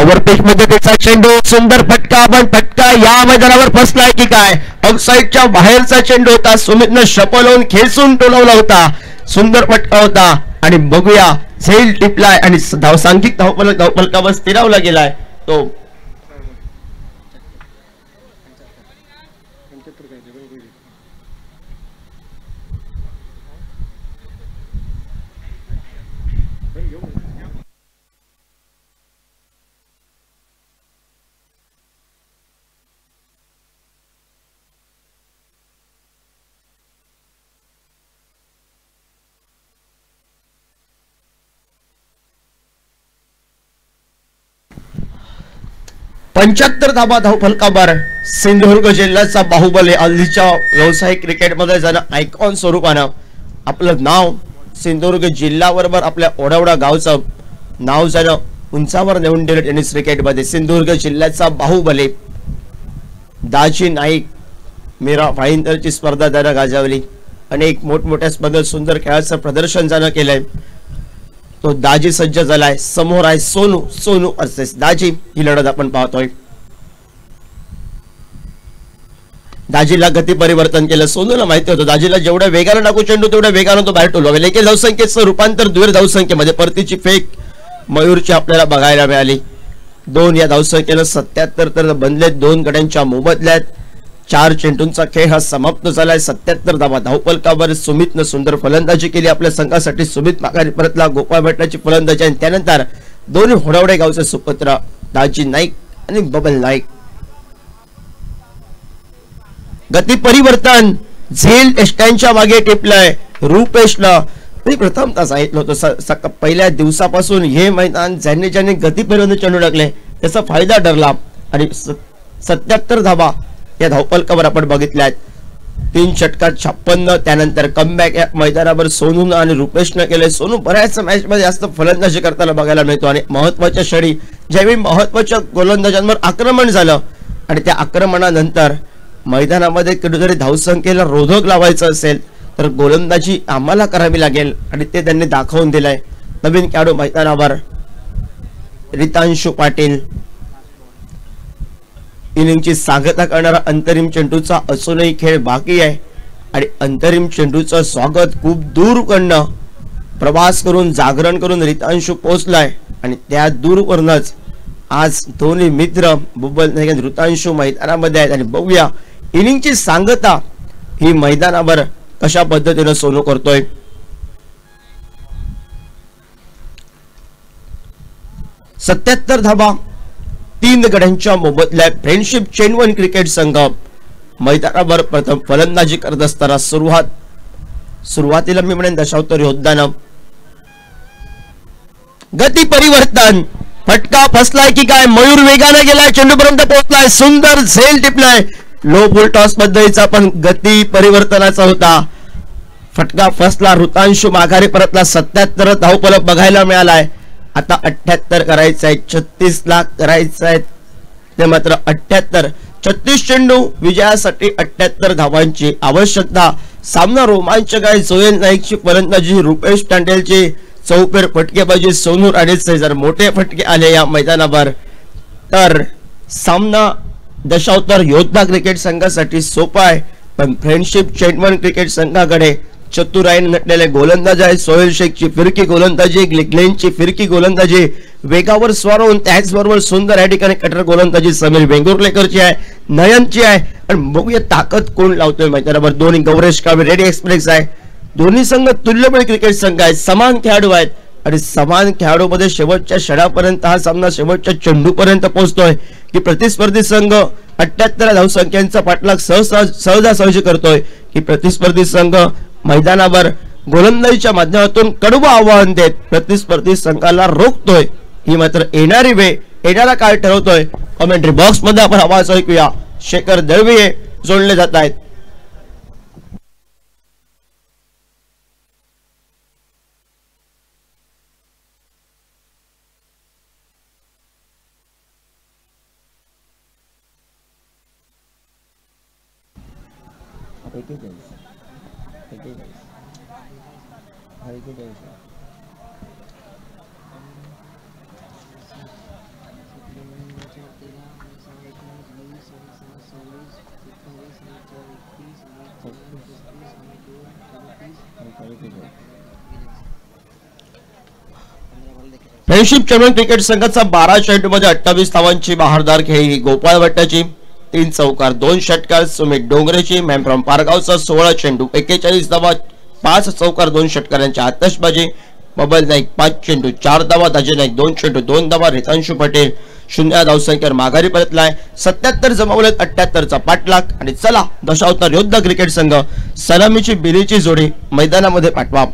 ओव्हरपिच मध्ये त्याचा चेंडू सुंदर फटका, पण फटका या मैदानावर फसलाय की काय. ऑफसाईडच्या बाहेरचा चेंडू होता. सुमितनं शपल लावून खेचून टोलवला होता. सुंदर फटका होता आणि बघूया झेल टिपलाय आणि सांघिक धावफलकावर स्थिरावला गेलाय तो. पंच्याहत्तर धावा धावफलकावर सिंधुदुर्ग जिल्ह्याचा बाहुबली हल्लीच्या व्यावसायिक क्रिकेटमध्ये जण आयकॉन स्वरूपानं आपलं नाव सिंधुदुर्ग जिल्ह्याबरोबर आपल्या ओढवडा गावचं नाव जण उंचावर नेऊन दिलं टेनिस क्रिकेटमध्ये. सिंधुदुर्ग जिल्ह्याचा बाहुबली दाजी नाईक मीरा भाईंदरची स्पर्धा त्यानं गाजवली. अनेक मोठमोठ्या स्पर्धेत सुंदर खेळाचं प्रदर्शन त्यानं केलंय. तो दाजी सज्ज झालाय. समोर आहे सोनू. सोनू वर्सेस दाजी ही लढत आपण पाहतोय. दाजीला गती परिवर्तन केलं. सोनूला माहिती होतं दाजीला जेवढ्या वेगानं टाकू चेंडू तेवढ्या वेगानं तो बाहेर टोलवावेल. एकेरी धावसंख्येचं रूपांतर दुहेरी धावसंख्येमध्ये परतीची फेक मयूरची आपल्याला बघायला मिळाली. 2 या धावसंख्येनं 77 तर बनलेत 2 गड्यांच्या मोबदल्यात. 4 चेंडूंचा खेळ हा समाप्त झालाय. 77 धावा धावफलकावर. सुमितनं सुंदर फलंदाजी केली आपल्या संघासाठी. सुमित माघारी परतला. गोपाळ भट्टाची फलंदाजी आणि त्यानंतर दोन्ही होडावडे गावचे सुपुत्र दाजी नाईक आणि बबल नाईक. गती परिवर्तन झेल टेस्टांच्या मागे टिपलंय रूपेशला. मी प्रथमतः सांगितलं होतं पहिल्या दिवसापासून हे मैदान ज्यांनी गती परिवर्तन चेंडू टाकले त्याचा फायदा ठरला आणि 77 धावा या धावफलकावर आपण बघितल्यात. 3 षटकात 56. त्यानंतर कमबॅक या मैदानावर सोनून आणि रुपेशनं केले. सोनू बऱ्याच मॅच मध्ये जास्त फलंदाजी करताना बघायला मिळतो आणि महत्वाच्या क्षणी ज्यावेळी महत्वाच्या गोलंदाजांवर आक्रमण झालं आणि त्या आक्रमणानंतर मैदानामध्ये कुठेतरी धावसंख्येला रोधक लावायचं असेल तर गोलंदाजी आम्हाला करावी लागेल आणि ते त्यांनी दाखवून दिलंय. नवीन खेळाडू मैदानावर रितांशु पाटील. इनिंगची सांगता करणारा अंतरिम चेंडूचा असूनही खेळ बाकी आहे आणि अंतरिम चेंडूचं स्वागत खूप दूरकडनं प्रवास करून जागरण करून रितांशु पोहोचलाय आणि त्या दूरवरूनच आज दोन्ही मित्र बुबल नाईक आणि रितांशु मैदानामध्ये आहेत आणि बघूया इनिंगची सांगता ही मैदानावर कशा पद्धतीने सोनू करतोय. सत्याहत्तर धावा 3 गड्यांच्या मोबदल्यात फ्रेंडशिप चेंडवन क्रिकेट संघ मैदानावर प्रथम फलंदाजी करत असताना सुरुवातीला मी म्हणेन दशावतार योद्धानं गती परिवर्तन. फटका फसलाय की काय. मयूर वेगाने गेलाय. चेंडूपर्यंत पोहोचलाय. सुंदर झेल टिपलाय. लो बॉल टॉस पद्धतीचा पण गती परिवर्तनाचा होता. फटका फसला. ऋतांशु माघारी परतला. 77 धावफलक बघायला मिळालाय. आता 78 करायचं आहे. 36 लाख करायचं आहे ते मात्र 78. 36 चेंडू विजयासाठी 78 धावांची आवश्यकता. सामना रोमांचक आहे. जोएल नाईकची फलंदाजी. रुपेश टांडेलची चौफेर फटकेबाजी. सोनू राणेचे जर मोठे फटके आले या मैदानावर तर सामना दशावतार योद्धा क्रिकेट संघासाठी सोपा आहे, पण फ्रेंडशिप चेंडवन क्रिकेट संघाकडे चतुराईने नटलेले गोलंदाज आहे. सोहेल शेखची फिरकी गोलंदाजी, ग्लेनची फिरकी गोलंदाजी, वेगावर स्वार होऊन त्याचबरोबर सुंदर या ठिकाणी कटर गोलंदाजी समीर वेंगुर्लेकरची आहे, नयनची आहे. आणि बघूया ताकद कोण लावतोय मैदानावर. दोन्ही गौरेश काळे रेडी एक्सप्रेस आहे. दोन्ही संघ तुल्यबळ क्रिकेट संघ आहेत, समान खेळाडू आहेत आणि समान खेळाडूमध्ये शेवटच्या षडापर्यंत हा सामना शेवटच्या चेंडूपर्यंत पोहोचतोय की प्रतिस्पर्धी संघ 78 धावसंख्यांचा पाठलाग सहजासहजी करतोय की प्रतिस्पर्धी संघ मैदानावर गोलंदाजीच्या माध्यमातून कडवं आव्हान देत प्रतिस्पर्धी संघाला रोखतोय. ही मात्र येणारी वेळ येणारा काळ ठरवतोय. कमेंट्री बॉक्स मध्ये आपण आवाज ऐकूया. शेखर दळवीये जोडले जात आहेत. फ्रेंडशिप चेंडवन क्रिकेट संघाचा 12 चेंडूमध्ये 28 धावांची बहारदार खेळी गोपाळ भट्टाची, 3 चौकार 2 षटकार सुमित डोंगरेची, मॅम फ्रॉम पारगावचा 16 चेंडू 41 धावा 5 चौकार 2 षटकारांची आतषबाजी. बबल नाईक 5 चेंडू 4 धावा, अजय नाईक 2 चेंडू 2 धावा, रितांशु पटेल 0 धावसंख्येवर माघारी परतलाय. 77 जमावलेत 78चा पाठलाग. आणि चला दशावतार योद्धा क्रिकेट संघ सलामीची बिलीची जोडी मैदानामध्ये पाठवा.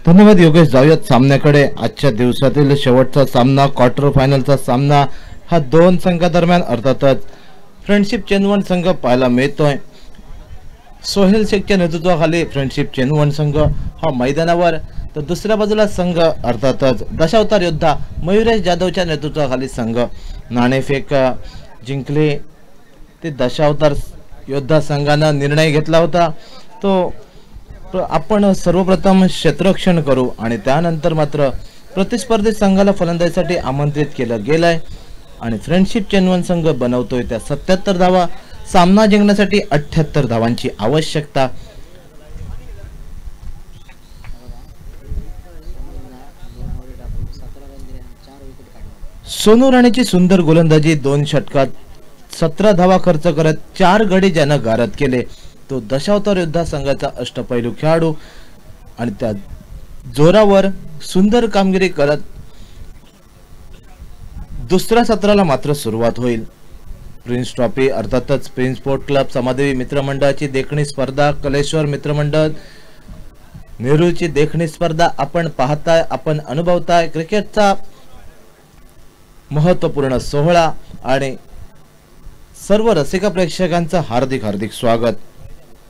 धन्यवाद योगेश. जाऊयात सामन्याकडे. आजच्या दिवसातील शेवटचा सामना, क्वार्टर फायनलचा सामना हा दोन संघादरम्यान अर्थातच फ्रेंडशिप चेंदवण संघ पाहायला मिळतोय. सोहेल शेखच्या नेतृत्वाखाली फ्रेंडशिप चेंदवण संघ हा मैदानावर, तर दुसऱ्या बाजूला संघ अर्थातच दशावतार योद्धा मयुरेश जाधवच्या नेतृत्वाखाली संघ. नाणेफेक जिंकले ते दशावतार योद्धा संघानं निर्णय घेतला होता तो आपण सर्वप्रथम क्षेत्ररक्षण करू आणि त्यानंतर मात्र प्रतिस्पर्धी संघाला फलंदाजीसाठी आमंत्रित केलं गेलंय. आणि फ्रेंडशिप चेंदवण संघ बनवतोय त्या 77 धावा. सामना जिंकण्यासाठी 78 धावांची आवश्यकता. सोनू राणेची सुंदर गोलंदाजी, 2 षटकात 17 धावा खर्च करत 4 गडी ज्यानं गारद केले तो दशावतार योद्धा संघाचा अष्टपैलू खेळाडू. आणि त्या जोरावर सुंदर कामगिरी करत दुसऱ्या सत्राला मात्र सुरुवात होईल. प्रिन्स ट्रॉफी अर्थातच प्रिन्स स्पोर्ट क्लब समादेवी मित्रमंडळाची देखणी स्पर्धा, कलेश्वर मित्रमंडळ नेहरूची देखणी स्पर्धा आपण पाहताय, आपण अनुभवताय. क्रिकेटचा महत्त्वपूर्ण सोहळा आणि सर्व रसिक प्रेक्षकांचं हार्दिक हार्दिक स्वागत.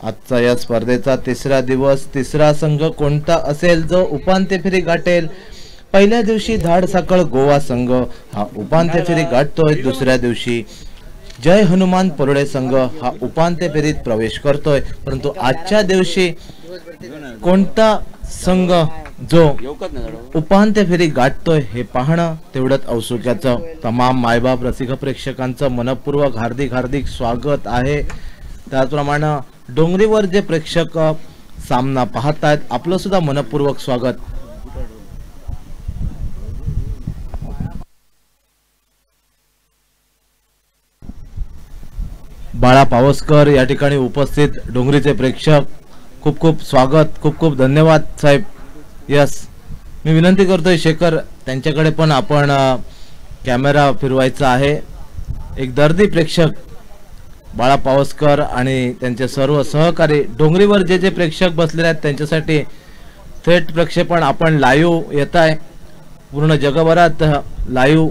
आजचा या स्पर्धेचा तिसरा दिवस, तिसरा संघ कोणता असेल जो उपांत्य फेरी गाठेल. पहिल्या दिवशी धाडसाकळ गोवा संघ हा उपांत्य फेरी गाठतोय. दुसऱ्या दिवशी जय हनुमान परोडे संघ हा उपांत्य फेरीत प्रवेश करतोय. परंतु आजच्या दिवशी कोणता संघ जो उपांत्य फेरी गाठतोय हे पाहणं तेवढंच औत्सुक्याचं. तमाम मायबाप रसिक प्रेक्षकांचं मनपूर्वक हार्दिक हार्दिक स्वागत आहे. त्याचप्रमाणे डोंगरीवर जे प्रेक्षक सामना पाहतायत आपलं सुद्धा मनपूर्वक स्वागत. बाळा पावसकर या ठिकाणी उपस्थित डोंगरीचे प्रेक्षक खूप खूप स्वागत, खूप खूप धन्यवाद साहेब. यस, मी विनंती करतोय शेखर त्यांच्याकडे पण आपण कॅमेरा फिरवायचा आहे. एक दर्दी प्रेक्षक बाळा पावसकर आणि त्यांचे सर्व सहकारी, डोंगरीवर जे जे प्रेक्षक बसलेले आहेत त्यांच्यासाठी थेट प्रक्षेपण आपण लाईव्ह येत आहे. पूर्ण जगभरात लाईव्ह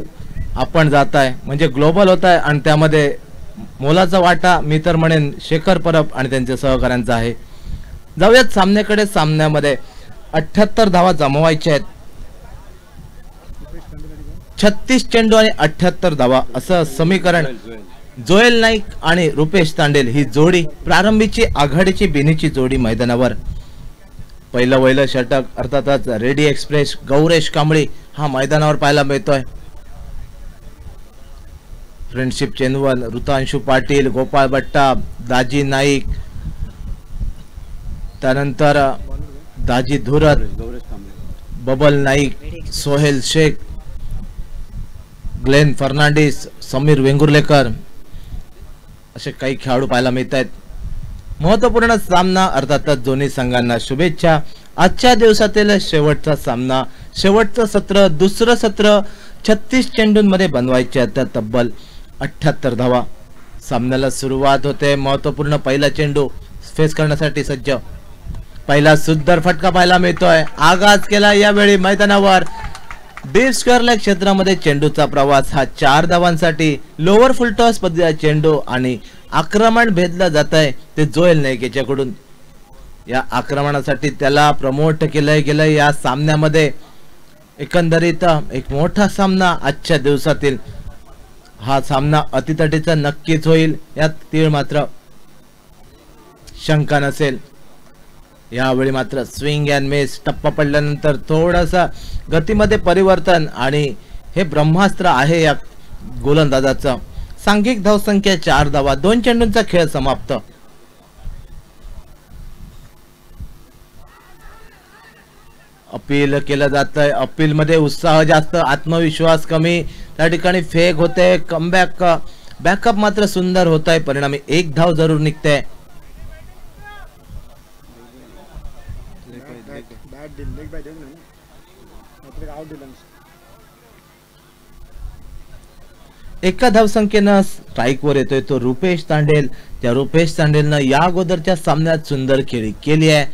आपण जात आहे, म्हणजे ग्लोबल होत आहे. आणि त्यामध्ये मोलाचा वाटा मी तर म्हणेन शेखर परब आणि त्यांच्या सहकाऱ्यांचा आहे. जाऊयात सामन्याकडे. सामन्यामध्ये 78 धावा जमवायच्या आहेत. 36 चेंडू आणि 78 धावा असं समीकरण. जोएल नाईक आणि रुपेश तांडेल ही जोडी प्रारंभीची आघाडीची बेनीची जोडी मैदानावर. पहिलं षटक अर्थातच रेडी एक्सप्रेस गौरेश कांबळे हा मैदानावर पाहायला मिळतोय. फ्रेंडशिप चेनवन, ऋतांशु पाटील, गोपाळ बट्टा, दाजी नाईक, त्यानंतर दाजी धुरत, बबल नाईक, सोहेल शेख, ग्लेन फर्नांडिस, समीर वेंगुर्लेकर असे काही खेळाडू पाहायला मिळत आहेत. महत्वपूर्ण सामना अर्थातच दोन्ही संघांना शुभेच्छा. आजच्या दिवसातील शेवटचा सामना, शेवटचं सत्र, दुसरं सत्र 36 चेंडूंमध्ये बनवायचे आहेत. तब्बल 78 धावा. सामन्याला सुरुवात होते. महत्वपूर्ण पहिला चेंडू फेस करण्यासाठी सज्ज. पहिला सुंदर फटका पाहायला मिळतोय. आगाज केला यावेळी मैदानावर. डीप स्क्वेअर लेग क्षेत्रामध्ये चेंडूचा प्रवास हा 4 धावांसाठी. लोअर फुलटॉस पद्धतीचा चेंडू आणि आक्रमण भेदलं जात आहे ते जोएल नाईक याच्याकडून. या आक्रमणासाठी त्याला प्रमोट केलं गेलं या सामन्यामध्ये. एकंदरीत एक मोठा सामना आजच्या दिवसातील. हा सामना अतितटीचा नक्कीच होईल यात तीळ मात्र शंका नसेल. यावेळी मात्र स्विंग अँड मिस. टप्पा पडल्यानंतर थोडासा गतीमध्ये परिवर्तन आणि हे ब्रह्मास्त्र आहे या गोलंदाजाचं. सांघिक धावसंख्या 4 धावा. 2 चेंडूंचा खेळ समाप्त. अपील केलं जात आहे. अपील मध्ये उत्साह जास्त, आत्मविश्वास कमी. त्या ठिकाणी फेक होते. कमबॅक बॅकअप मात्र सुंदर होत आहे. परिणामी 1 धाव जरूर निघते. एका धावसंख्येनं स्ट्राईकवर येतोय तो रुपेश तांडेल. त्या रुपेश तांडेलनं या अगोदरच्या सामन्यात सुंदर खेळी केली आहे.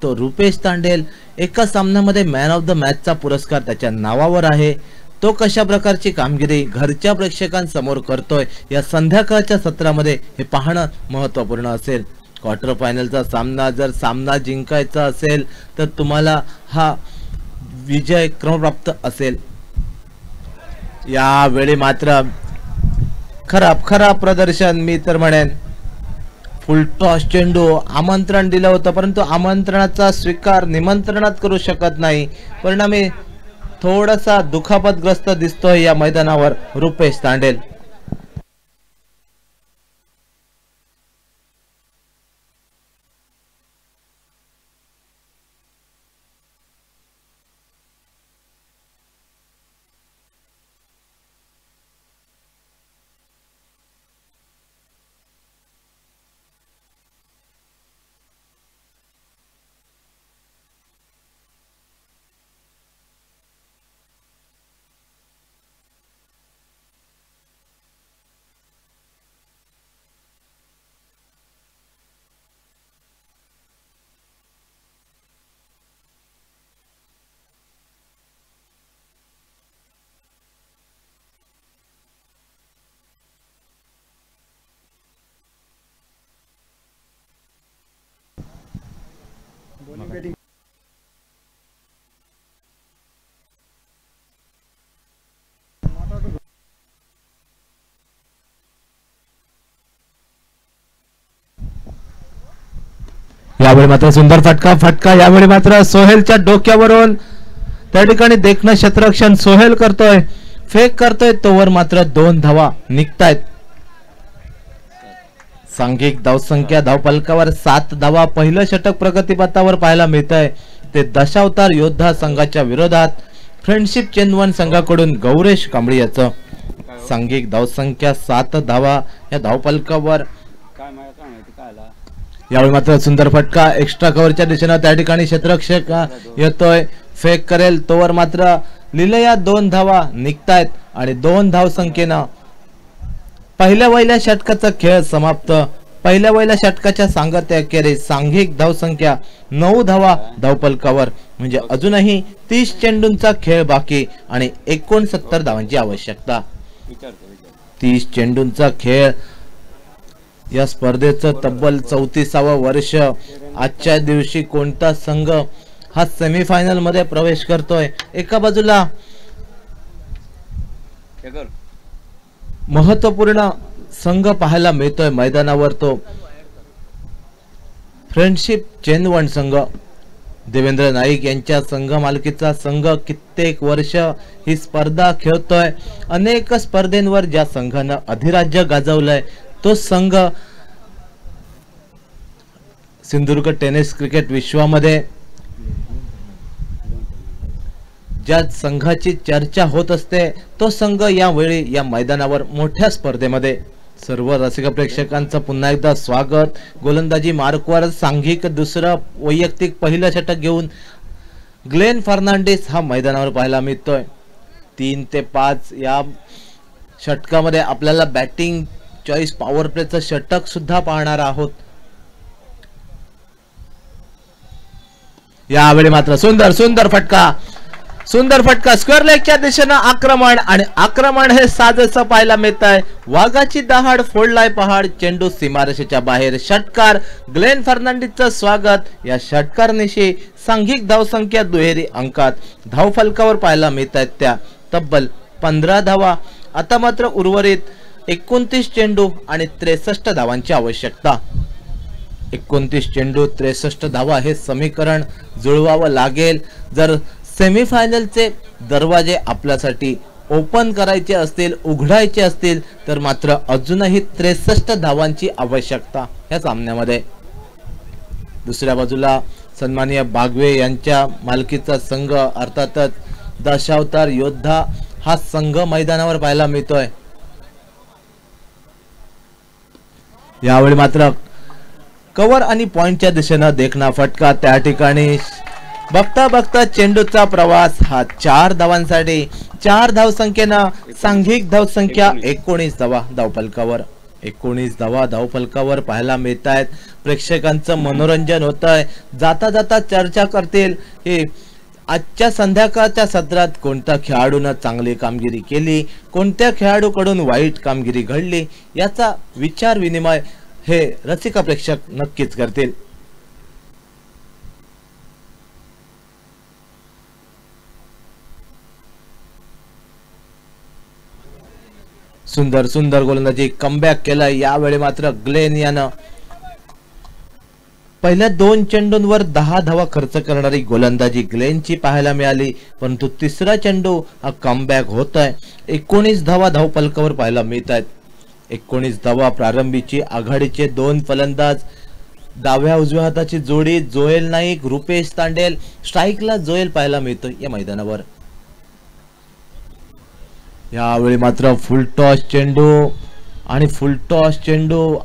तो रुपेश तांडेल एका सामन्यामध्ये मॅन ऑफ द मॅचचा पुरस्कार त्याच्या नावावर आहे. तो कशा प्रकारची कामगिरी घरच्या प्रेक्षकांसमोर करतोय या संध्याकाळच्या सत्रामध्ये हे पाहणं महत्त्वपूर्ण असेल. क्वार्टर फायनलचा सामना जर सामना जिंकायचा असेल तर तुम्हाला हा विजय क्रमप्राप्त असेल. यावेळी मात्र खराब प्रदर्शन मी तर म्हणेन. फुल टॉस चेंडू. आमंत्रण दिलं होतं परंतु आमंत्रणाचा स्वीकार निमंत्रणात करू शकत नाही. परिणामी थोडासा दुखापतग्रस्त दिसतोय या मैदानावर रुपेश तांडेल. यावेळी मात्र सुंदर फटका यावेळी मात्र सोहेलच्या डोक्यावरून. त्या ठिकाणी देखणं क्षेत्ररक्षण सोहेल करतोय. फेक करतोय तोवर मात्र 2 धावा निघतायत. सांघिक धावसंख्या धावफलकावर 7 धावा. पहिलं षटक प्रगतीपथावर पाहायला मिळत आहे ते दशावतार योद्धा संघाच्या विरोधात फ्रेंडशिप चेनवन संघाकडून गौरेश कांबळे याचं. सांघिक धावसंख्या 7 धावा या धावफलकावर. यावेळी मात्र सुंदर फटका एक्स्ट्रा कव्हरच्या दिशेनं. त्या ठिकाणी क्षेत्ररक्षक येतोय. फेक करेल तोवर मात्र लिलया 2 धावा निघतायत आणि 2 धावसंख्येनं पहिल्या षटकाचा खेळ समाप्त. पहिल्या षटकाच्या सांगत्याखेरीज सांघिक धावसंख्या 9 धावा धावफलकावर. म्हणजे अजूनही 30 चेंडूंचा खेळ बाकी आणि 69 धावांची आवश्यकता. 30 चेंडूंचा खेळ. या स्पर्धेचं तब्बल 34वं वर्ष. आजच्या दिवशी कोणता संघ हा सेमीफायनल मध्ये प्रवेश करतोय. एका बाजूला महत्वपूर्ण संघ पाहायला मिळतोय मैदानावर, तो फ्रेंडशिप चेनवण संघ. देवेंद्र नाईक यांच्या संघ मालकीचा संघ कित्येक वर्ष ही स्पर्धा खेळतोय. अनेक स्पर्धेंवर ज्या संघानं अधिराज्य गाजवलंय तो संघ सिंधुदुर्ग टेनिस क्रिकेट विश्वामध्ये ज्या संघाची चर्चा होत असते तो संघ यावेळी या मैदानावर मोठ्या स्पर्धेमध्ये. सर्व रसिक प्रेक्षकांचं पुन्हा एकदा स्वागत. गोलंदाजी मार्कवर सांघिक दुसरं वैयक्तिक पहिलं षटक घेऊन ग्लेन फर्नांडिस हा मैदानावर पाहायला मिळतोय. 3 ते 5 या षटकामध्ये आपल्याला बॅटिंग चॉईस पॉवर प्लेचं षटक सुद्धा पाहणार आहोत. यावेळी मात्र सुंदर फटका स्क्वेअर लेगच्या दिशेनं आक्रमण, आणि आक्रमण हे साजेसं पाहायला मिळत आहे. वाघाची दहाड फोडलाय पहाड, चेंडू सीमारेषेच्या बाहेर. षटकार ग्लेन फर्नांडिसचं स्वागत. या षटकारनिशी सांघिक धावसंख्या दुहेरी अंकात धावफलकावर पाहायला मिळत आहेत त्या तब्बल 15 धावा. आता मात्र उर्वरित 29 चेंडू आणि 63 धावांची आवश्यकता. 29 चेंडू 63 धावा हे समीकरण जुळवावं लागेल जर सेमीफायनलचे दरवाजे आपल्यासाठी ओपन करायचे असतील, उघडायचे असतील तर मात्र अजूनही 63 धावांची आवश्यकता या सामन्यामध्ये. दुसऱ्या बाजूला सन्माननीय बागवे यांच्या मालकीचा संघ अर्थातच दशावतार योद्धा हा संघ मैदानावर पाहायला मिळतोय. यावेळी मात्र कव्हर आणि पॉइंटच्या दिशेनं देखना फटका. त्या ठिकाणी बघता चेंडूचा प्रवास हा 4 धावांसाठी. 4 धावसंख्येनं सांघिक धावसंख्या 19 धावा धावफलकावर. 19 धावा धावफलकावर पाहायला मिळत आहेत. प्रेक्षकांचं मनोरंजन होत आहे. जाता चर्चा करतील हे आजच्या संध्याकाळच्या सत्रात कोणत्या खेळाडूनं चांगली कामगिरी केली, कोणत्या खेळाडूकडून वाईट कामगिरी घडली, याचा विचार विनिमय हे रसिक प्रेक्षक नक्कीच करतील. सुंदर गोलंदाजी कमबॅक केलाय. यावेळी मात्र ग्लेन यानं पहिल्या 2 चेंडूंवर 10 धावा खर्च करणारी गोलंदाजी ग्लेनची पाहायला मिळाली, परंतु तिसरा चेंडू हा कमबॅक होत आहे. 19 धावा धावफलकावर पाहायला मिळत आहेत. 19 धावा. प्रारंभीची आघाडीचे 2 फलंदाज, डाव्या उजव्या हाताची जोडी जोएल नाईक, रुपेश तांडेल. स्ट्राईकला जोएल पाहायला मिळतो या मैदानावर. यावेळी मात्र फुल टॉस चेंडू आणि फुल टॉस चेंडू.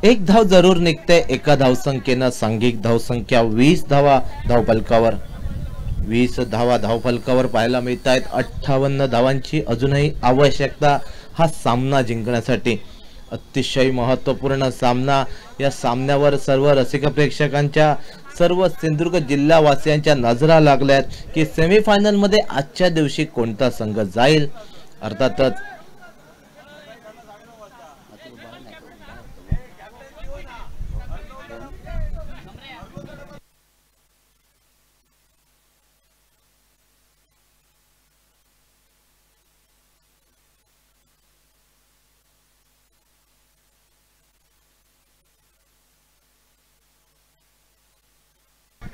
एक धाव जरूर निघते. एका धावसंख्येनं सांघिक धावसंख्या 20 धावा धावफलकावर. 20 धावा धावफलकावर पाहायला मिळत आहेत. 58 धावांची अजूनही आवश्यकता हा सामना जिंकण्यासाठी. अतिशय महत्वपूर्ण सामना. या सामन्यावर सर्व रसिक प्रेक्षकांच्या, सर्व सिंधुदुर्ग जिल्हावासियांच्या नजरा लागल्यात की सेमीफायनल मध्ये आजच्या दिवशी कोणता संघ जाईल. अर्थातच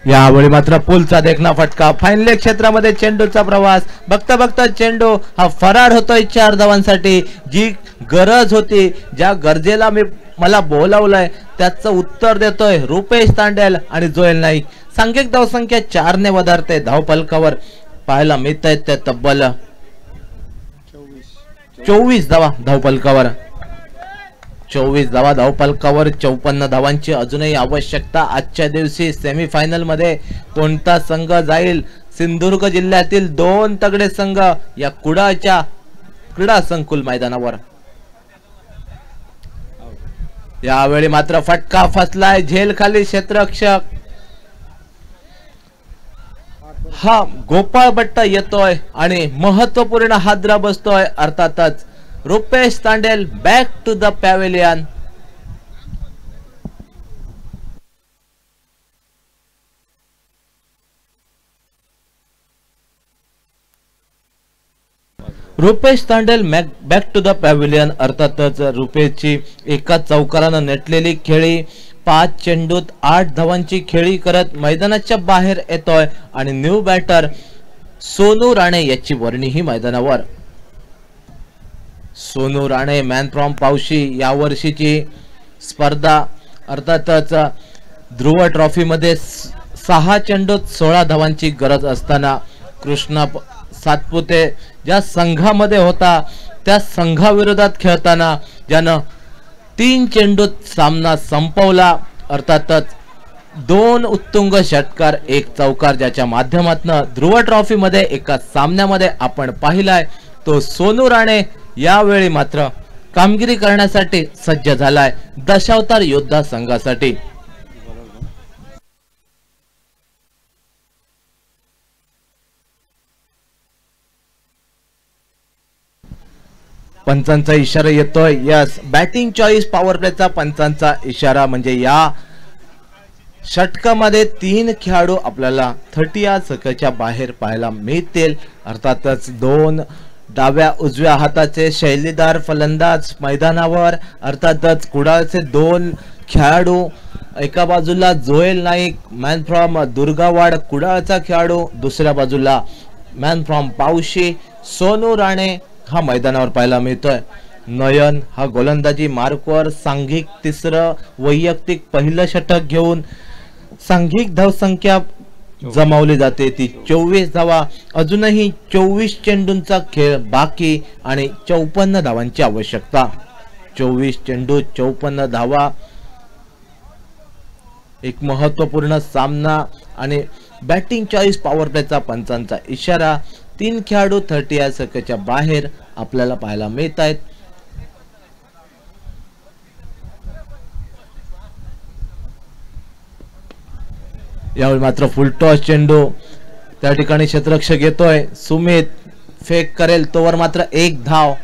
यावेळी मात्र पुलचा देखना फटका. फायनल क्षेत्रामध्ये चेंडूचा प्रवास. बघता चेंडू हा फरार होतोय 4 धावांसाठी. जी गरज होती, ज्या गरजेला मला बोलावलंय त्याचं उत्तर देतोय रुपेश तांडेल आणि जोएल नाईक. सांघिक धावसंख्या 4 ने वधारते धावफलकावर पाहायला मिळत आहेत त्या तब्बल 24 धावा धावफलकावर. 24 धावा धावफलकावर. 54 धावांची अजूनही आवश्यकता. आजच्या दिवशी सेमीफायनल मध्ये कोणता संघ जाईल. सिंधुदुर्ग जिल्ह्यातील 2 तगडे संघ या कुडाच्या क्रीडा संकुल मैदानावर. यावेळी मात्र फटका फसलाय. झेल खाली क्षेत्ररक्षक हा गोपाळ भट्ट येतोय आणि महत्वपूर्ण हादरा बसतोय. अर्थातच Rupesh Tandel back to the pavilion. Rupesh Tandel back to the pavilion. अर्थातच रुपेशची एका चौकारानं नेटलेली खेळी 5 चेंडूत 8 धावांची खेळी करत मैदानाच्या बाहेर येतोय आणि न्यू बॅटर सोनू राणे याची वर्णी ही मैदानावर. सोनू राणे मॅन फ्रॉम पावशी या वर्षीची स्पर्धा. अर्थातच ध्रुव ट्रॉफी मध्ये 6 चेंडूत 16 धावांची गरज असताना कृष्णा सातपुते ज्या संघामध्ये होता त्या संघाविरोधात खेळताना ज्यानं 3 चेंडूत सामना संपवला. अर्थातच 2 उत्तुंग षटकार 1 चौकार ज्याच्या माध्यमातून ध्रुव ट्रॉफी मध्ये एका सामन्यामध्ये आपण पाहिलाय तो सोनू राणे यावेळी मात्र कामगिरी करण्यासाठी सज्ज झालाय दशावतार योद्धा संघासाठी. पंचांचा इशारा येतोय. यस, बॅटिंग चॉईस पॉवर प्लेचा पंचांचा इशारा म्हणजे या षटकामध्ये 3 खेळाडू आपल्याला 30 या सर्कलच्या बाहेर पाहायला मिळतील. अर्थातच 2 डाव्या उजव्या हाताचे शैलीदार फलंदाज मैदानावर. अर्थातच कुडाळचे 2 खेळाडू, एका बाजूला जोएल नाईक मॅन फ्रॉम दुर्गावाड कुडाळचा खेळाडू, दुसऱ्या बाजूला मॅन फ्रॉम पावशी सोनू राणे हा मैदानावर पाहायला मिळतोय. नयन हा गोलंदाजी मार्कवर सांघिक 3रं वैयक्तिक पहिलं षटक घेऊन सांघिक धावसंख्या जमावली जाते ती 24 धावा. अजूनही 24 चेंडूंचा खेळ बाकी आणि 54 धावांची आवश्यकता. 24 चेंडू 54 धावा, एक महत्वपूर्ण सामना आणि बॅटिंग चॉईस पॉवर प्लेचा पंचांचा इशारा. 3 खेळाडू 30 या सर्कलच्या बाहेर आपल्याला पाहायला मिळत आहेत. यावेळी मात्र फुलटॉस चेंडू त्या ठिकाणी क्षेत्ररक्षक येतोय. सुमित फेक करेल तोवर मात्र 1 धाव.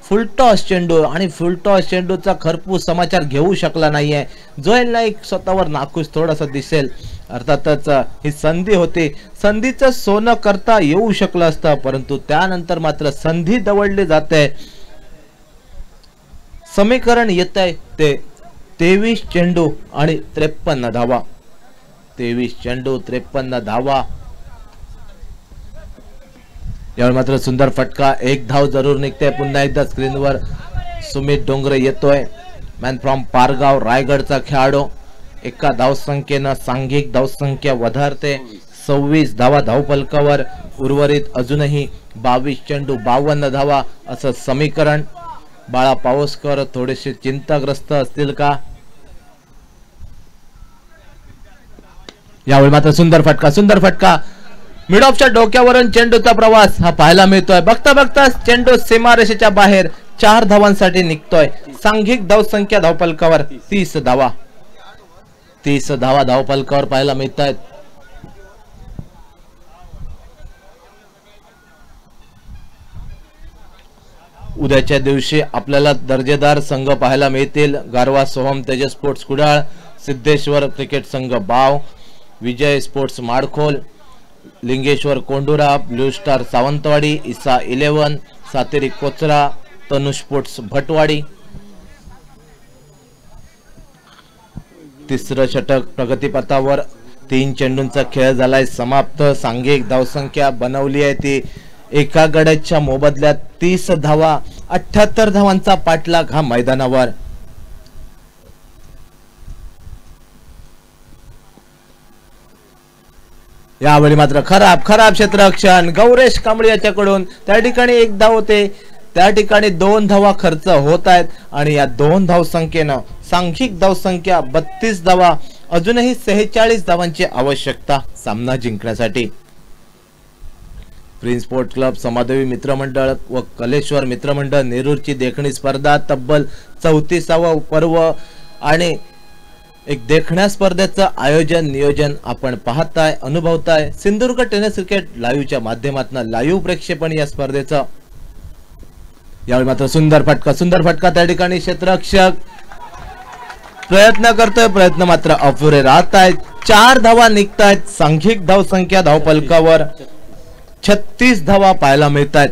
फुलटॉस चेंडू आणि फुलटॉस चेंडूचा खरपूस समाचार घेऊ शकला नाहीये. जोएल नाईक स्वतःवर नाखुश थोडासा दिसेल. अर्थातच ही संधी होती, संधीचं सोनं करता येऊ शकलं असतं परंतु त्यानंतर मात्र संधी दवडली जाते. समीकरण येत आहे ते 23 चेंडू आणि 53 धावा. 23 चेंडू 53 धावा. यावेळी मात्र सुंदर फटका, 1 धाव जरूर निघते. पुन्हा एकदा स्क्रीनवर सुमित डोंगरे येतोय. मॅन फ्रॉम पारगाव रायगडचा खेळाडू. एका धावसंख्येनं सांघिक धावसंख्या वधारते. 26 धावा धावफलकावर. उर्वरित अजूनही 22 चेंडू 52 धावा असं समीकरण. बाळा पावसकर थोडेसे चिंताग्रस्त असतील का? यावेळी मात्र सुंदर फटका, सुंदर फटका. मिड ऑफच्या डोक्यावरून चेंडूचा प्रवास हा पाहायला मिळतोय. बघता बघता चेंडू सीमारेषेच्या बाहेर 4 धावांसाठी निघतोय. सांघिक धावसंख्या धावफलकावर 30 धावा. 30 धावा धावफलकावर पाहायला मिळत आहेत. उद्याच्या दिवशी आपल्याला दर्जेदार संघ पाहायला मिळतील. गारवा सोहम तेजस स्पोर्ट्स कुडाळ, सिद्धेश्वर क्रिकेट संघ Bav, Vijay sports Madkhol, Lingeshwar Kondura, blue star Sawantwadi, Isa 11, Sateri Kochra, तनु स्पोर्ट्स भटवाडी. 3रं षटक प्रगतीपथावर. 3 चेंडूंचा खेळ झालाय समाप्त. सांघिक धावसंख्या बनवली आहे ती एका गड्याच्या मोबदल्यात 30 धावा. 78 धावांचा पाठलाग हा मैदानावर. यावेळी मात्र खराब क्षेत्ररक्षण गौरेश कांबळे याच्याकडून. त्या ठिकाणी 1 धाव होते, त्या ठिकाणी 2 धावा खर्च होत आहेत आणि या 2 धावसंख्येनं सांघिक धावसंख्या 32 धावा. अजूनही 46 धावांची आवश्यकता सामना जिंकण्यासाठी. प्रिन्स स्पोर्ट क्लब, समादेवी मित्रमंडळ व कलेश्वर मित्रमंडळ नेरूरची देखणी स्पर्धा तब्बल 34वा पर्व आणि एक देखण्या स्पर्धेचं आयोजन नियोजन आपण पाहताय, अनुभवताय. सिंधुदुर्ग टेनिस क्रिकेट लाईव्हच्या माध्यमातून लाईव्ह प्रेक्षेपण या स्पर्धेचं. यावेळी मात्र सुंदर फटका त्या ठिकाणी क्षेत्ररक्षक प्रयत्न करतोय, प्रयत्न मात्र अपुरे राहत आहेत. 4 धावा निघतायत. सांघिक धावसंख्या धावफलकावर 36 धावा पाहायला मिळत आहेत.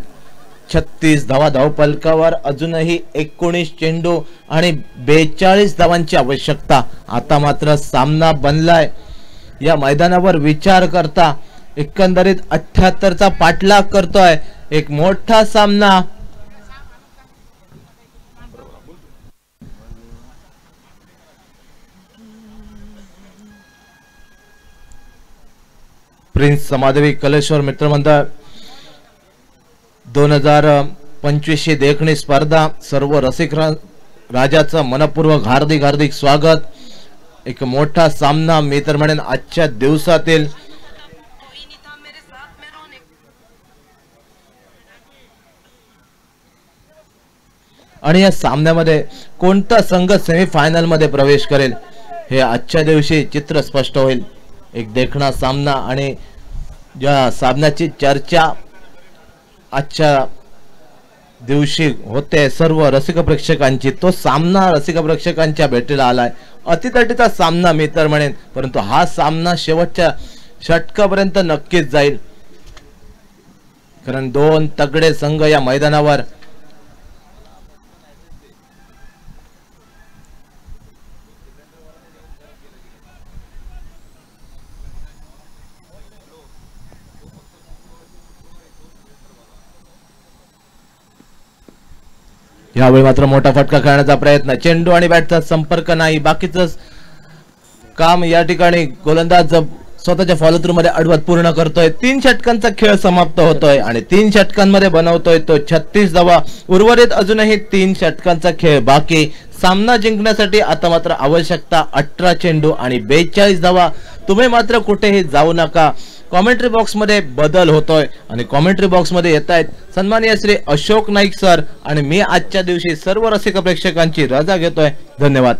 36 धावा धावफलकावर, अजूनही 19 चेंडू आणि 42 धावांची आवश्यकता. आता मात्र सामना बनलाय. या मैदानावर विचार करता एकंदरीत 78चा पाठलाग करतोय. एक मोठा सामना. प्रिन्स समादेवी कलेश्वर मित्रमंडळ 2025 देखणी स्पर्धा. सर्व रसिक राजाचं मनपूर्वक हार्दिक स्वागत. एक मोठा सामना मी तर म्हणेन आजच्या दिवसातील. आणि या सामन्यामध्ये कोणता संघ सेमीफायनल मध्ये प्रवेश करेल हे आजच्या दिवशी चित्र स्पष्ट होईल. एक देखणा सामना आणि या सामन्याची चर्चा आजच्या दिवशी होते सर्व रसिक प्रेक्षकांची. तो सामना रसिक प्रेक्षकांच्या भेटीला आलाय. अतितटीचा सामना मी तर म्हणेन, परंतु हा सामना शेवटच्या षटकापर्यंत नक्कीच जाईल, कारण दोन तगडे संघ या मैदानावर. यावेळी मात्र मोठा फटका खेळण्याचा प्रयत्न. चेंडू आणि बॅटचा संपर्क नाही. बाकीचं काम या ठिकाणी गोलंदाज स्वतःच्या फॉलो थ्रू मध्ये अडवत पूर्ण करतोय. 3 षटकांचा खेळ समाप्त होतोय आणि 3 षटकांमध्ये बनवतोय तो 36 धावा. उर्वरित अजूनही 3 षटकांचा खेळ बाकी. सामना जिंकण्यासाठी आता मात्र आवश्यकता 18 चेंडू आणि 42 धावा. तुम्ही मात्र कुठेही जाऊ नका. कॉमेंट्री बॉक्स मध्ये बदल होतोय आणि कॉमेंट्री बॉक्स मध्ये येत आहेत सन्माननीय श्री अशोक नाईक सर. आणि मी आजच्या दिवशी सर्व रसिक प्रेक्षकांची रजा घेतोय. धन्यवाद.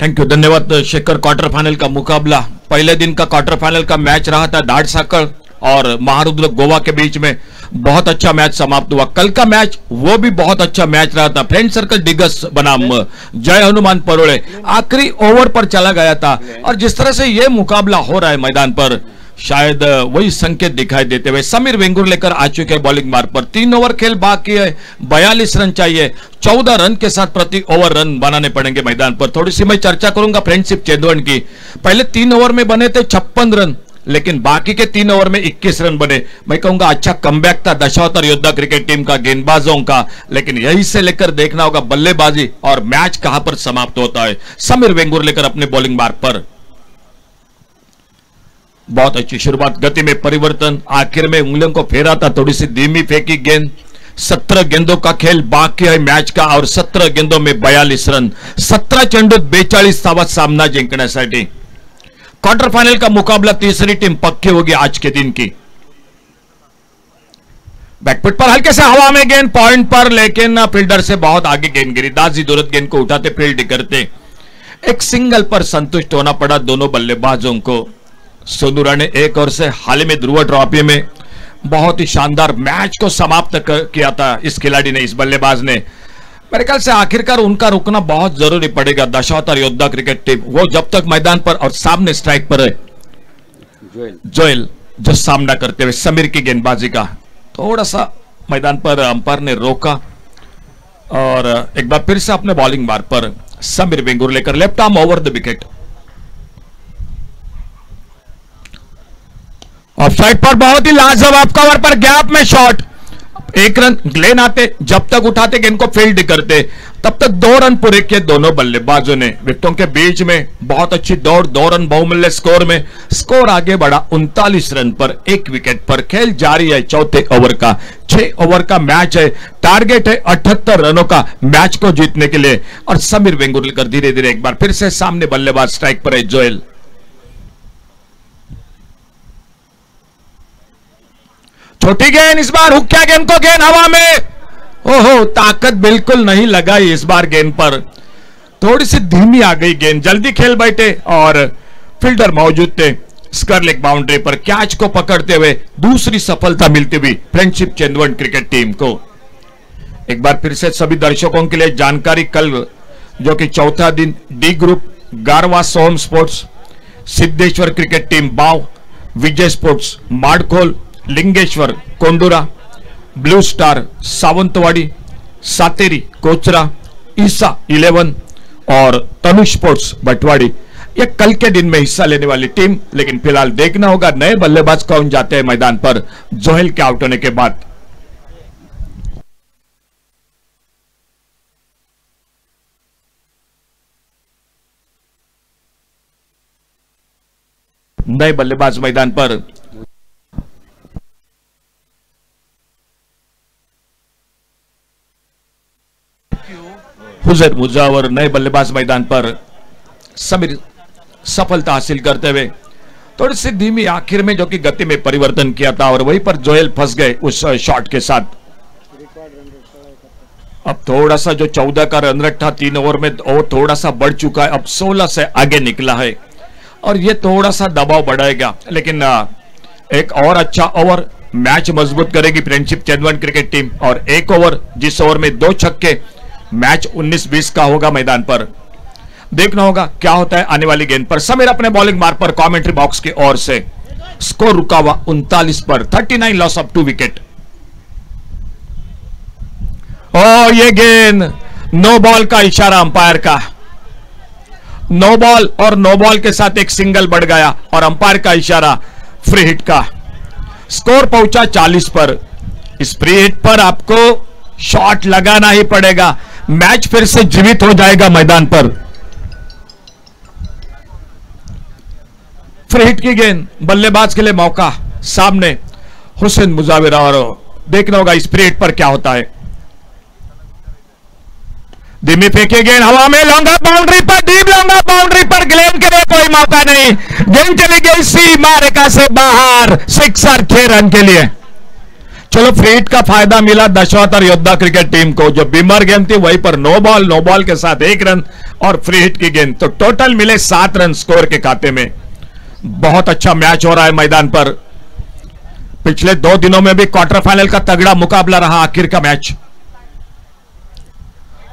थैंक यू, धन्यवाद शेखर. क्वार्टर फाइनल का मुकाबला, पहले दिन का क्वार्टर फाइनल का मैच रहा था दाड़ साकड़ और महारुद्र गोवा के बीच में. बहुत अच्छा मैच समाप्त हुआ. कल का मैच वो भी बहुत अच्छा मैच रहा था. फ्रेंड सर्कल डिगस बनाम जय हनुमान परोड़े आखिरी ओवर पर चला गया था. और जिस तरह से ये मुकाबला हो रहा है मैदान पर, शायद वही संकेत दिखाई देते हुए समीर वेंगुर लेकर आ चुके हैं बॉलिंग मार्ग पर. 3 ओवर खेल बाकी है, 42 रन चाहिए. 14 रन के साथ प्रति ओवर रन बनाने पड़ेंगे मैदान पर. थोड़ी सी मैं चर्चा करूंगा फ्रेंडशिप चेंदवन की. पहले 3 ओवर में बने थे 56 रन, लेकिन बाकी के 3 ओवर में 21 रन बने. मैं कहूंगा अच्छा कमबैक था दशावतार योद्धा क्रिकेट टीम का, गेंदबाजों का. लेकिन यही से लेकर देखना होगा बल्लेबाजी और मैच कहां पर समाप्त होता है. समीर वेंगुर लेकर अपने बॉलिंग मार्ग पर. बहुत अच्छी शुरुआत, गति में परिवर्तन, आखिर में उंगलियों को फेरा था, थोड़ी सी धीमी फेंकी गेंद. 17 गेंदों का खेल बाकी है मैच का और 17 गेंदों में 42 रन. 17 चेंडूत 42 धावा सामना जिंकण्यासाठी. क्वार्टर फाइनल का मुकाबला तीसरी टीम पक्की होगी आज के दिन की. बैकफुट पर हल्के से हवा में गेंद पॉइंट पर, लेकिन फील्डर से बहुत आगे गेंद गिरी. दाजी दुरत गेंद को उठाते फील्ड करते. एक सिंगल पर संतुष्ट होना पड़ा दोनों बल्लेबाजों को. सोनू राणे एक ओर से हाल ही में ध्रुव ट्रॉफी में बहुत ही शानदार मैच को समाप्त किया था इस खिलाड़ी ने, इस बल्लेबाज ने. मेरे ख्याल से आखिरकार उनका रुकना बहुत जरूरी पड़ेगा. दशावतार योद्धा क्रिकेट टीम वो जब तक मैदान पर और सामने स्ट्राइक पर है जोएल जो सामना करते हुए समीर की गेंदबाजी का थोड़ा सा मैदान पर अंपायर ने रोका. और एक बार फिर से अपने बॉलिंग मार्ग पर समीर वेंगुर लेकर left arm over the wicket. Offside पर बहुत ही लाजवाब कवर पर गैप में शॉट. 1 रन. ग्लेन आते, जब तक उठाते गेंद को फील्ड करते तब तक 2 रन पूरे किए दोनों बल्लेबाजों ने. विकेटों के बीच में बहुत अच्छी दौड़, 2 रन बहुमूल्य स्कोर में. स्कोर आगे बढ़ा 39 रन पर 1 विकेट पर. खेल जारी है चौथे ओवर का. 6 ओवर का मैच है. टारगेट है 78 रनों का मैच को जीतने के लिए. और समीर वेंगुर लेकर धीरे धीरे एक बार फिर से सामने बल्लेबाज स्ट्राइक पर है जोएल. छोटी गेंद इस बार, हुक किया गेंद को, गेंद हवा में. ओहो, ताकत बिल्कुल नहीं लगाई इस बार गेंद पर. थोड़ी सी धीमी आ गई गेंद. जल्दी खेल बैठे और फील्डर मौजूद थे. स्क्वायर लेग बाउंड्री पर कैच को पकड़ते हुए दूसरी सफलता मिलती हुई फ्रेंडशिप चेंदवन क्रिकेट टीम को. एक बार फिर से सभी दर्शकों के लिए जानकारी, कल जो कि चौथा दिन D group Garva Som sports, Siddheshwar cricket team Bav, Vijay sports Madkhol, Lingeshwar Kondura, blue star Sawantwadi, Sateri Kochra, Isa 11 और तनुष स्पोर्ट्स बटवाड़ी ये कल के दिन में हिस्सा लेने वाली टीम। लेकिन फिलहाल देखना होगा नए बल्लेबाज कौन जाते हैं मैदान पर जोहेल के आउट होने के बाद। नए बल्लेबाज मैदान पर हुजैर मुजावर नए बल्लेबाज मैदान पर। समीर सफलता हासिल करते हुए थोड़ी सी धीमी आखिर में जो कि गति में परिवर्तन किया था और वहीं पर जोएल फंस गए उस शॉट के साथ। अब थोड़ा सा जो 14 का रन रेट था 3 ओवर में वो थोड़ा सा बढ़ चुका है, अब 16 से आगे निकला है और ये थोड़ा सा दबाव बढ़ाएगा। लेकिन एक और अच्छा ओवर मैच मजबूत करेगी फ्रेंडशिप चंदवन क्रिकेट टीम और एक ओवर जिस ओवर में 2 छक्के मैच 19-20 का होगा मैदान पर। देखना होगा क्या होता है आने वाली गेंद पर। समीर अपने बॉलिंग मार्क पर कमेंट्री बॉक्स की ओर से स्कोर रुका हुआ 39 पर, 39 लॉस ऑफ 2 विकेट। ओ ये गेंद नो बॉल का इशारा अंपायर का, नो बॉल और नो बॉल के साथ एक सिंगल बढ़ गया और अंपायर का इशारा फ्री हिट का। स्कोर पहुंचा 40 पर। इस फ्री हिट पर आपको शॉट लगाना ही पड़ेगा, मैच फिर से जीवित हो जाएगा मैदान पर। फ्री हिट की गेंद, बल्लेबाज के लिए मौका सामने हुसैन मुजाविर और देखना होगा इस फ्री हिट पर क्या होता है। धीमी फेंकी गेंद हवा में, लॉन्गा बाउंड्री पर, डीप लॉन्गा बाउंड्री पर, ग्लेन के लिए कोई मौका नहीं, गेंद चली गई सीमा रेखा से बाहर, सिक्सर 6 रन के लिए। चलो फ्री हिट का फायदा मिला दशावतार योद्धा क्रिकेट टीम को, जो बीमार गेंद थी वहीं पर नो बॉल के साथ 1 रन और फ्री हिट की गेंद, तो टोटल मिले 7 रन स्कोर के खाते में। बहुत अच्छा मैच हो रहा है मैदान पर। पिछले 2 दिनों में भी क्वार्टर फाइनल का तगड़ा मुकाबला रहा आखिर का मैच।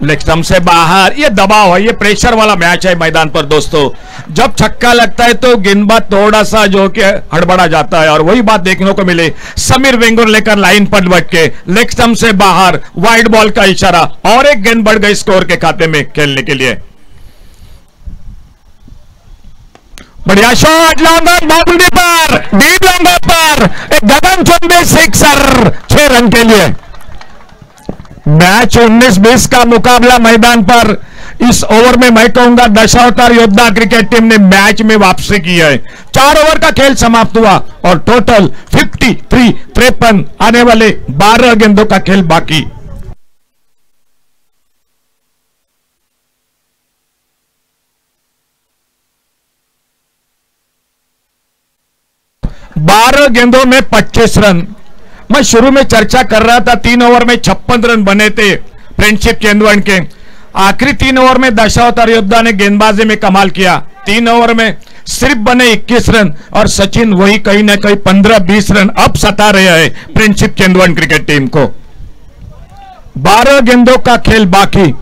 लेग स्टंप से बाहर, ये दबाव है, ये प्रेशर वाला मैच है मैदान पर दोस्तों। जब छक्का लगता है तो गेंदबाज थोड़ा सा जो कि हड़बड़ा जाता है और वही बात देखने को मिले। समीर वेंगुर लेकर लाइन पर बैठ के लेग स्टंप से बाहर, वाइड बॉल का इशारा और एक गेंद बढ़ गई स्कोर के खाते में खेलने के लिए। बढ़िया शॉट, लॉन्ग ऑन बाउंड्री पर, डीप लॉन्ग ऑन पर, एक गगनचुंबी सिक्सर 6 रन के लिए। मैच 19-20 का मुकाबला मैदान पर। इस ओवर में मैं कहूंगा दशावतार योद्धा क्रिकेट टीम ने मैच में वापसी की है। 4 ओवर का खेल समाप्त हुआ और टोटल 53 आने वाले 12 गेंदों का खेल बाकी। बारह गेंदों में 25 रन। मैं शुरू में चर्चा कर रहा था 3 ओवर में 56 रन बने थे फ्रेंडशिप चंदवन के। आखिरी 3 ओवर में दशावतार योद्धा ने गेंदबाजी में कमाल किया। 3 ओवर में सिर्फ बने 21 रन और सचिन वही कहीं ना कहीं 15-20 रन अब सता रहे हैं फ्रेंडशिप चंदवन क्रिकेट टीम को। 12 गेंदों का खेल बाकी,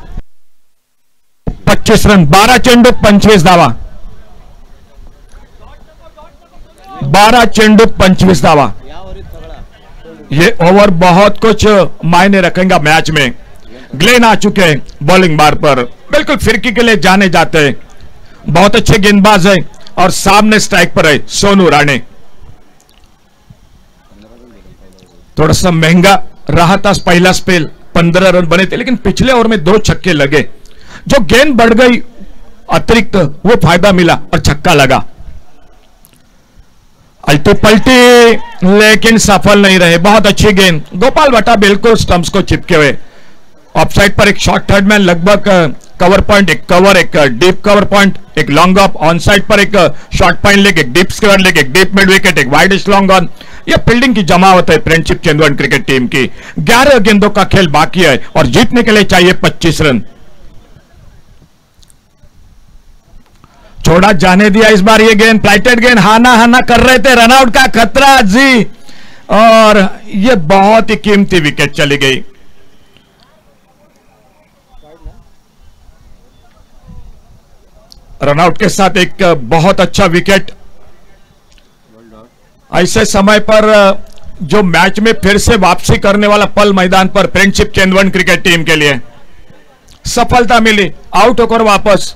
25 रन, 12 चेंडू 25 धावा, 12 चेंडू 25 धावा। ये ओवर बहुत कुछ मायने रखेगा मैच में। ग्लेन आ चुके हैं बॉलिंग बार पर, बिल्कुल फिरकी के लिए जाने जाते हैं, बहुत अच्छे गेंदबाज है और सामने स्ट्राइक पर है सोनू राणे। थोड़ा सा महंगा रहा था पहला स्पेल, 15 रन बने थे, लेकिन पिछले ओवर में 2 छक्के लगे। जो गेंद बढ़ गई अतिरिक्त वो फायदा मिला और छक्का लगा। अल्टी पल्टी लेकिन सफल नहीं रहे। बहुत अच्छी गेंद, गोपाल भट्टा बिल्कुल स्टंप्स को चिपके हुए। ऑफसाइड पर एक शॉर्ट थर्ड मैन, लगभग कवर पॉइंट, एक कवर, एक डीप कवर पॉइंट, एक लॉन्ग ऑफ। ऑन साइड पर एक शॉर्ट पॉइंट लेग, एक डीप स्क्वायर लेग, एक डीप मिड विकेट, एक वाइड लॉन्ग ऑन। यह फील्डिंग की जमावट है फ्रेंडशिप चंदवन क्रिकेट टीम की। 11 गेंदों का खेल बाकी है और जीतने के लिए चाहिए 25 रन। छोड़ा जाने दिया इस बार ये गेंद, फ्लाइटेड गेंद, हाना हाना कर रहे थे, रनआउट का खतरा जी, और ये बहुत ही कीमती विकेट चली गई। रनआउट के साथ एक बहुत अच्छा विकेट। ऐसे समय पर जो मैच में फिर से वापसी करने वाला पल मैदान पर फ्रेंडशिप चंदवन क्रिकेट टीम के लिए सफलता मिली। आउट होकर वापस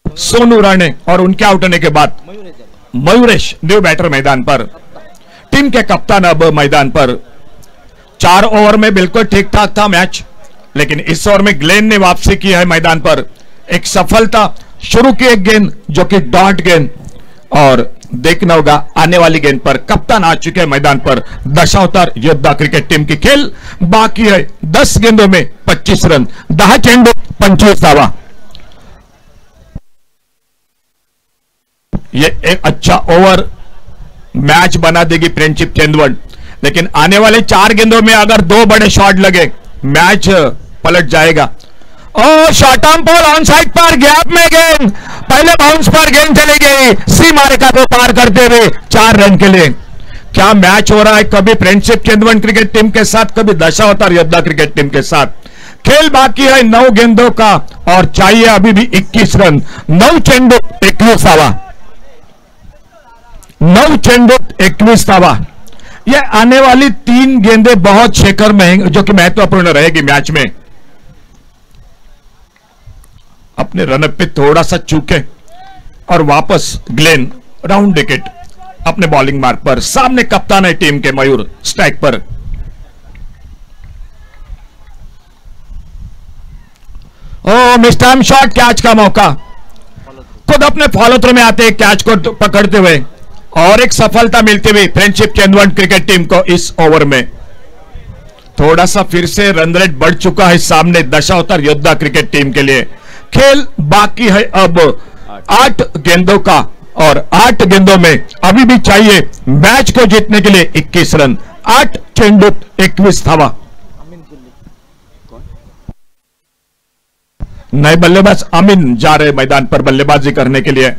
सोनू राणे और उनके आउट होने के बाद मयूरेश न्यू बैटर मैदान पर। टीम के कप्तान अब मैदान पर। 4 ओवर में बिल्कुल ठीक ठाक था मैच, लेकिन इस ओवर में ग्लेन ने वापसी की है मैदान पर। एक सफलता, शुरू की एक गेंद जो कि डॉट गेंद, और देखना होगा आने वाली गेंद पर कप्तान आ चुके हैं मैदान पर। दशावतार योद्धा क्रिकेट टीम की खेल बाकी है। 10 गेंदों में 25 रन, 10 चेंडू 25 धावा। ये एक अच्छा ओवर मैच बना देगी फ्रेंडशिप चंदवन, लेकिन आने वाले 4 गेंदों में अगर 2 बड़े शॉट लगे मैच पलट जाएगा। और short arm ball on side पर, गैप में गेंद, पहले बाउंस पर गेंद चली गई, सीमा रेखा को पार करते हुए 4 रन के लिए। क्या मैच हो रहा है, कभी फ्रेंडशिप चंदवन क्रिकेट टीम के साथ, कभी दशावतार योद्धा क्रिकेट टीम के साथ। खेल बाकी है 9 गेंदों का और चाहिए अभी भी 21 रन। 9 चेंडू 21 धावा, 9 चेंडू 21 धावा। यह आने वाली 3 गेंदें बहुत शेखर में जो कि महत्वपूर्ण रहेगी मैच में। अपने रनअप पे थोड़ा सा चूके और वापस ग्लेन राउंड विकेट अपने बॉलिंग मार्क पर। सामने कप्तान है टीम के मयूर स्ट्राइक पर। ओ मिस टाइम शॉट, कैच का मौका, खुद अपने फॉलो थ्रू में आते कैच को पकड़ते हुए, और एक सफलता मिलती हुई फ्रेंडशिप चंदवन क्रिकेट टीम को इस ओवर में। थोड़ा सा फिर से रन रेट बढ़ चुका है सामने दशावतार योद्धा क्रिकेट टीम के लिए। खेल बाकी है अब 8 गेंदों का, और 8 गेंदों में अभी भी चाहिए मैच को जीतने के लिए 21 रन। 8 चेंडू 21 धावा। नए बल्लेबाज अमीन जा रहे मैदान पर बल्लेबाजी करने के लिए।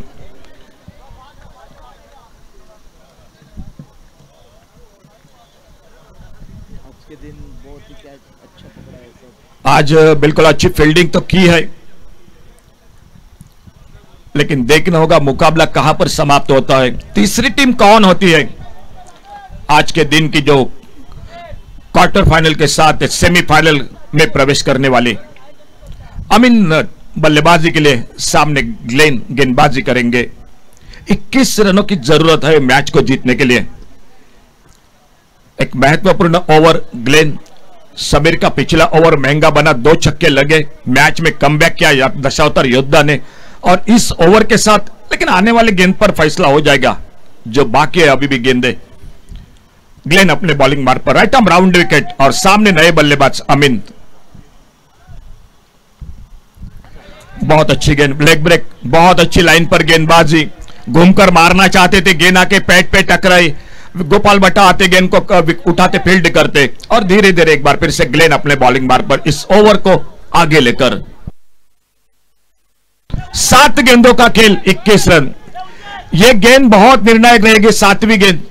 आज बिल्कुल अच्छी फील्डिंग तो की है, लेकिन देखना होगा मुकाबला कहां पर समाप्त होता है। तीसरी टीम कौन होती है आज के दिन की, जो क्वार्टर फाइनल के साथ सेमीफाइनल में प्रवेश करने वाली। अमीन बल्लेबाजी के लिए, सामने ग्लेन गेंदबाजी करेंगे। 21 रनों की जरूरत है मैच को जीतने के लिए। एक महत्वपूर्ण ओवर ग्लेन, समीर का पिछला ओवर महंगा बना, 2 छक्के लगे, मैच में कमबैक किया दशावतार योद्धा ने। और इस ओवर के साथ, लेकिन आने वाले गेंद पर फैसला हो जाएगा, जो बाकी है अभी भी गेंदे। ग्लेन अपने बॉलिंग मार्क पर, राइट आर्म राउंड विकेट, और सामने नए बल्लेबाज अमीन। बहुत अच्छी गेंद, लेग ब्रेक, बहुत अच्छी लाइन पर गेंदबाजी, घूमकर मारना चाहते थे, गेंद आके पैट पे टकराई, गोपाल भट्टा आते गेंद को उठाते फील्ड करते, और धीरे धीरे एक बार फिर से ग्लेन अपने बॉलिंग मार्क पर इस ओवर को आगे लेकर। 7 गेंदों का खेल 21 रन। यह गेंद बहुत निर्णायक रहेगी, 7वीं गेंद,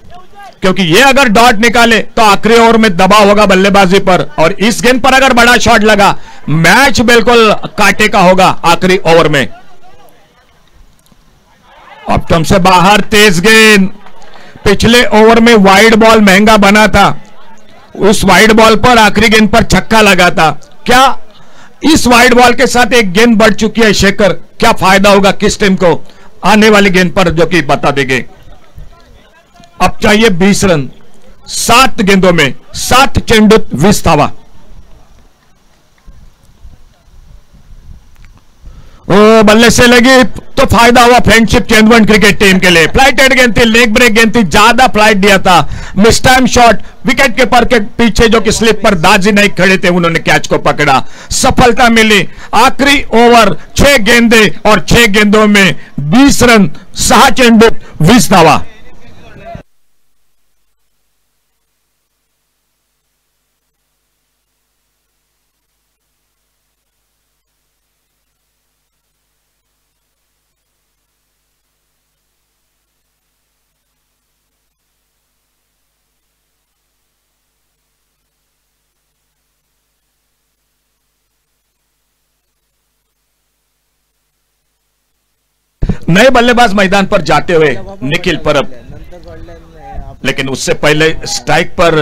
क्योंकि यह अगर डॉट निकाले तो आखिरी ओवर में दबाव होगा बल्लेबाजी पर, और इस गेंद पर अगर बड़ा शॉट लगा मैच बिल्कुल कांटे का होगा आखिरी ओवर में। अब तुमसे बाहर तेज गेंद, पिछले ओवर में वाइड बॉल महंगा बना था, उस वाइड बॉल पर आखिरी गेंद पर छक्का लगा था। क्या इस वाइड बॉल के साथ एक गेंद बढ़ चुकी है शेखर, क्या फायदा होगा किस टीम को आने वाली गेंद पर, जो कि बता देंगे। अब चाहिए 20 रन, 7 गेंदों में 7 चेंडू 20 धावा। बल्ले से लगी तो फायदा हुआ फ्रेंडशिप चंदवन क्रिकेट टीम के लिए। फ्लाइटेड गेंद थी, लेग ब्रेक गेंद थी, ज्यादा फ्लाइट दिया था, miss time shot, wicket keeper के पीछे जो कि स्लिप पर दाजी नहीं खड़े थे, उन्होंने कैच को पकड़ा, सफलता मिली। आखिरी ओवर 6 गेंदे, और 6 गेंदों में 20 रन, 6 चेंडू 20 धावा। नए बल्लेबाज मैदान पर जाते हुए निखिल परब, लेकिन उससे पहले स्ट्राइक पर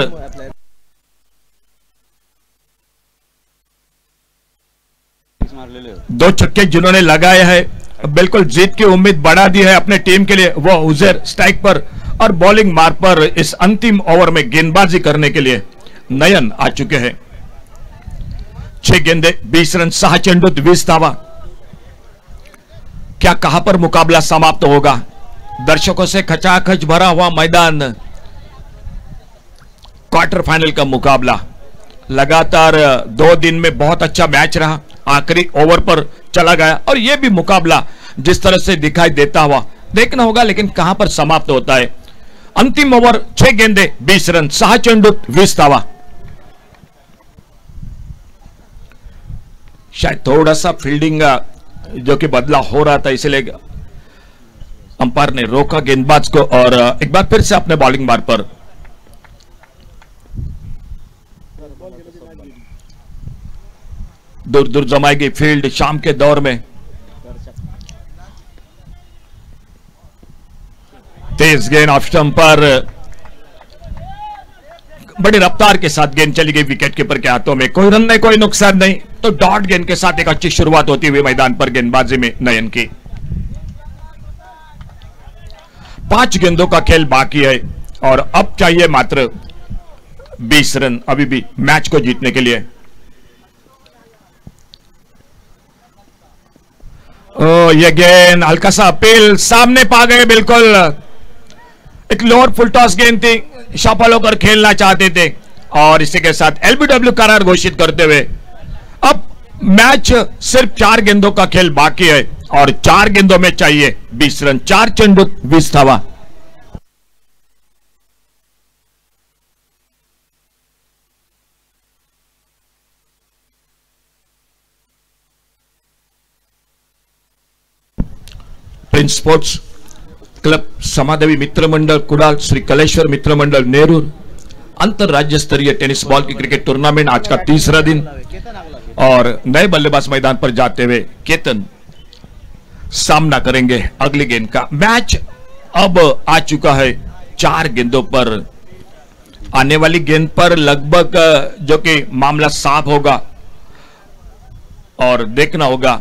दो छक्के जिन्होंने लगाए हैं, बिल्कुल जीत की उम्मीद बढ़ा दी है अपने टीम के लिए। वो उजैर स्ट्राइक पर और बॉलिंग मार्ग पर इस अंतिम ओवर में गेंदबाजी करने के लिए नयन आ चुके हैं। 6 गेंदे 20 रन, 6 चेंडूत 20 धावा। क्या कहां पर मुकाबला समाप्त होगा? दर्शकों से खचाखच भरा हुआ मैदान, क्वार्टर फाइनल का मुकाबला। लगातार 2 दिन में बहुत अच्छा मैच रहा, आखिरी ओवर पर चला गया और यह भी मुकाबला जिस तरह से दिखाई देता हुआ देखना होगा, लेकिन कहां पर समाप्त होता है। अंतिम ओवर 6 गेंदे 20 रन, 6 चेंडूत 20 धावा। शायद थोड़ा सा फील्डिंग जो कि बदला हो रहा था, इसलिए अंपायर ने रोका गेंदबाज को और एक बार फिर से अपने बॉलिंग मार्ग पर दूर दूर जमाएगी फील्ड शाम के दौर में। तेज गेंद ऑफ स्टंप पर बड़ी रफ्तार के साथ गेंद चली गई विकेट कीपर के हाथों में। कोई रन नहीं, कोई नुकसान नहीं, तो डॉट गेंद के साथ एक अच्छी शुरुआत होती हुई मैदान पर गेंदबाजी में नयन की। 5 गेंदों का खेल बाकी है और अब चाहिए मात्र 20 रन अभी भी मैच को जीतने के लिए। ये गेंद हल्का सा अपील सामने पा गए, बिल्कुल एक लोअर फुल टॉस गेंद थी, सफल होकर खेलना चाहते थे और इसी के साथ एलबीडब्ल्यू करार घोषित करते हुए अब मैच सिर्फ 4 गेंदों का खेल बाकी है और 4 गेंदों में चाहिए 20 रन, 4 चेंडू 20 धावा। प्रिंस स्पोर्ट्स क्लब समादेवी मित्र मंडल कुडाल, श्री कलेश्वर मित्र मंडल नेरूर अंतरराज्य स्तरीय टेनिस बॉल की क्रिकेट टूर्नामेंट आज का 3रा दिन और नए बल्लेबाज मैदान पर जाते हुए केतन सामना करेंगे अगली गेंद का। मैच अब आ चुका है 4 गेंदों पर। आने वाली गेंद पर लगभग जो कि मामला साफ होगा और देखना होगा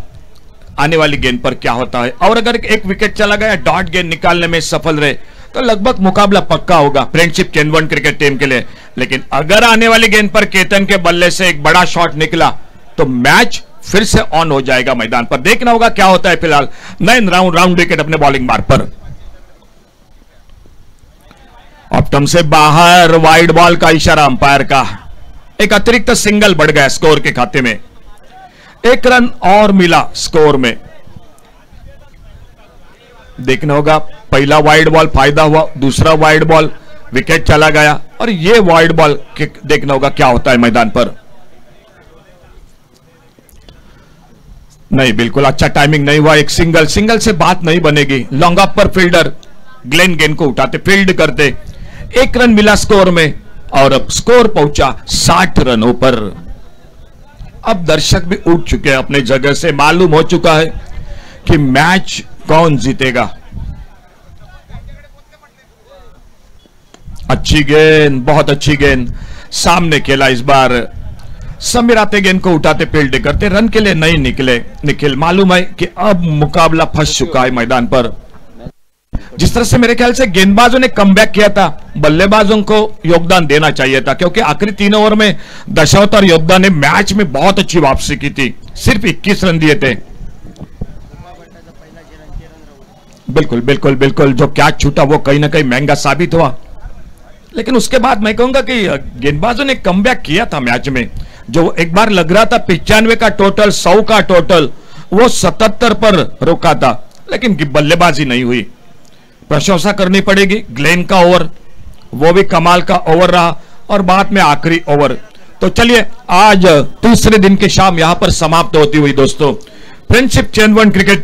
आने वाली गेंद पर क्या होता है। और अगर एक विकेट चला गया, डॉट गेंद निकालने में सफल रहे तो लगभग मुकाबला पक्का होगा फ्रेंडशिप चेंदवन क्रिकेट टीम के लिए। लेकिन अगर आने वाली गेंद पर केतन के बल्ले से एक बड़ा शॉट निकला तो मैच फिर से ऑन हो जाएगा मैदान पर। देखना होगा क्या होता है। फिलहाल 9 राउंड विकेट अपने बॉलिंग मार्ग पर। ऑप्टम से बाहर, वाइड बॉल का इशारा अंपायर का। एक अतिरिक्त सिंगल बढ़ गया स्कोर के खाते में, 1 रन और मिला स्कोर में। देखना होगा पहला वाइड बॉल फायदा हुआ, दूसरा वाइड बॉल विकेट चला गया और ये वाइड बॉल देखना होगा क्या होता है मैदान पर। नहीं, बिल्कुल अच्छा टाइमिंग नहीं हुआ। एक सिंगल से बात नहीं बनेगी। लॉन्ग ऑफ पर फील्डर ग्लेन गेंद को उठाते, फील्ड करते, 1 रन मिला स्कोर में और अब स्कोर पहुंचा 60 रनों पर। अब दर्शक भी उठ चुके हैं अपने जगह से, मालूम हो चुका है कि मैच कौन जीतेगा। अच्छी गेंद, बहुत अच्छी गेंद सामने खेला इस बार। समीर आते गेंद को उठाते, फील्ड करते, रन के लिए नहीं निकले निखिल। मालूम है कि अब मुकाबला फंस चुका है मैदान पर। जिस तरह से मेरे ख्याल से गेंदबाजों ने कमबैक किया था, बल्लेबाजों को योगदान देना चाहिए था, क्योंकि आखिरी 3 ओवर में दशावतार योद्धा ने मैच में बहुत अच्छी वापसी की थी, सिर्फ 21 रन दिए थे। बिल्कुल बिल्कुल बिल्कुल, जो कैच छूटा वो कहीं ना कहीं महंगा साबित हुआ। लेकिन उसके बाद मैं कहूंगा कि गेंदबाजों ने कमबैक किया था मैच में। जो एक बार लग रहा था 95 का टोटल, 100 का टोटल, वो 77 पर रोका था, लेकिन बल्लेबाजी नहीं हुई। प्रशंसा करनी पड़ेगी ग्लेन का ओवर, वो भी कमाल का ओवर रहा और बाद में आखिरी ओवर। तो चलिए आज 3रे दिन की शाम यहां पर समाप्त होती हुई दोस्तों फ्रेंडशिप चेंदवन क्रिकेट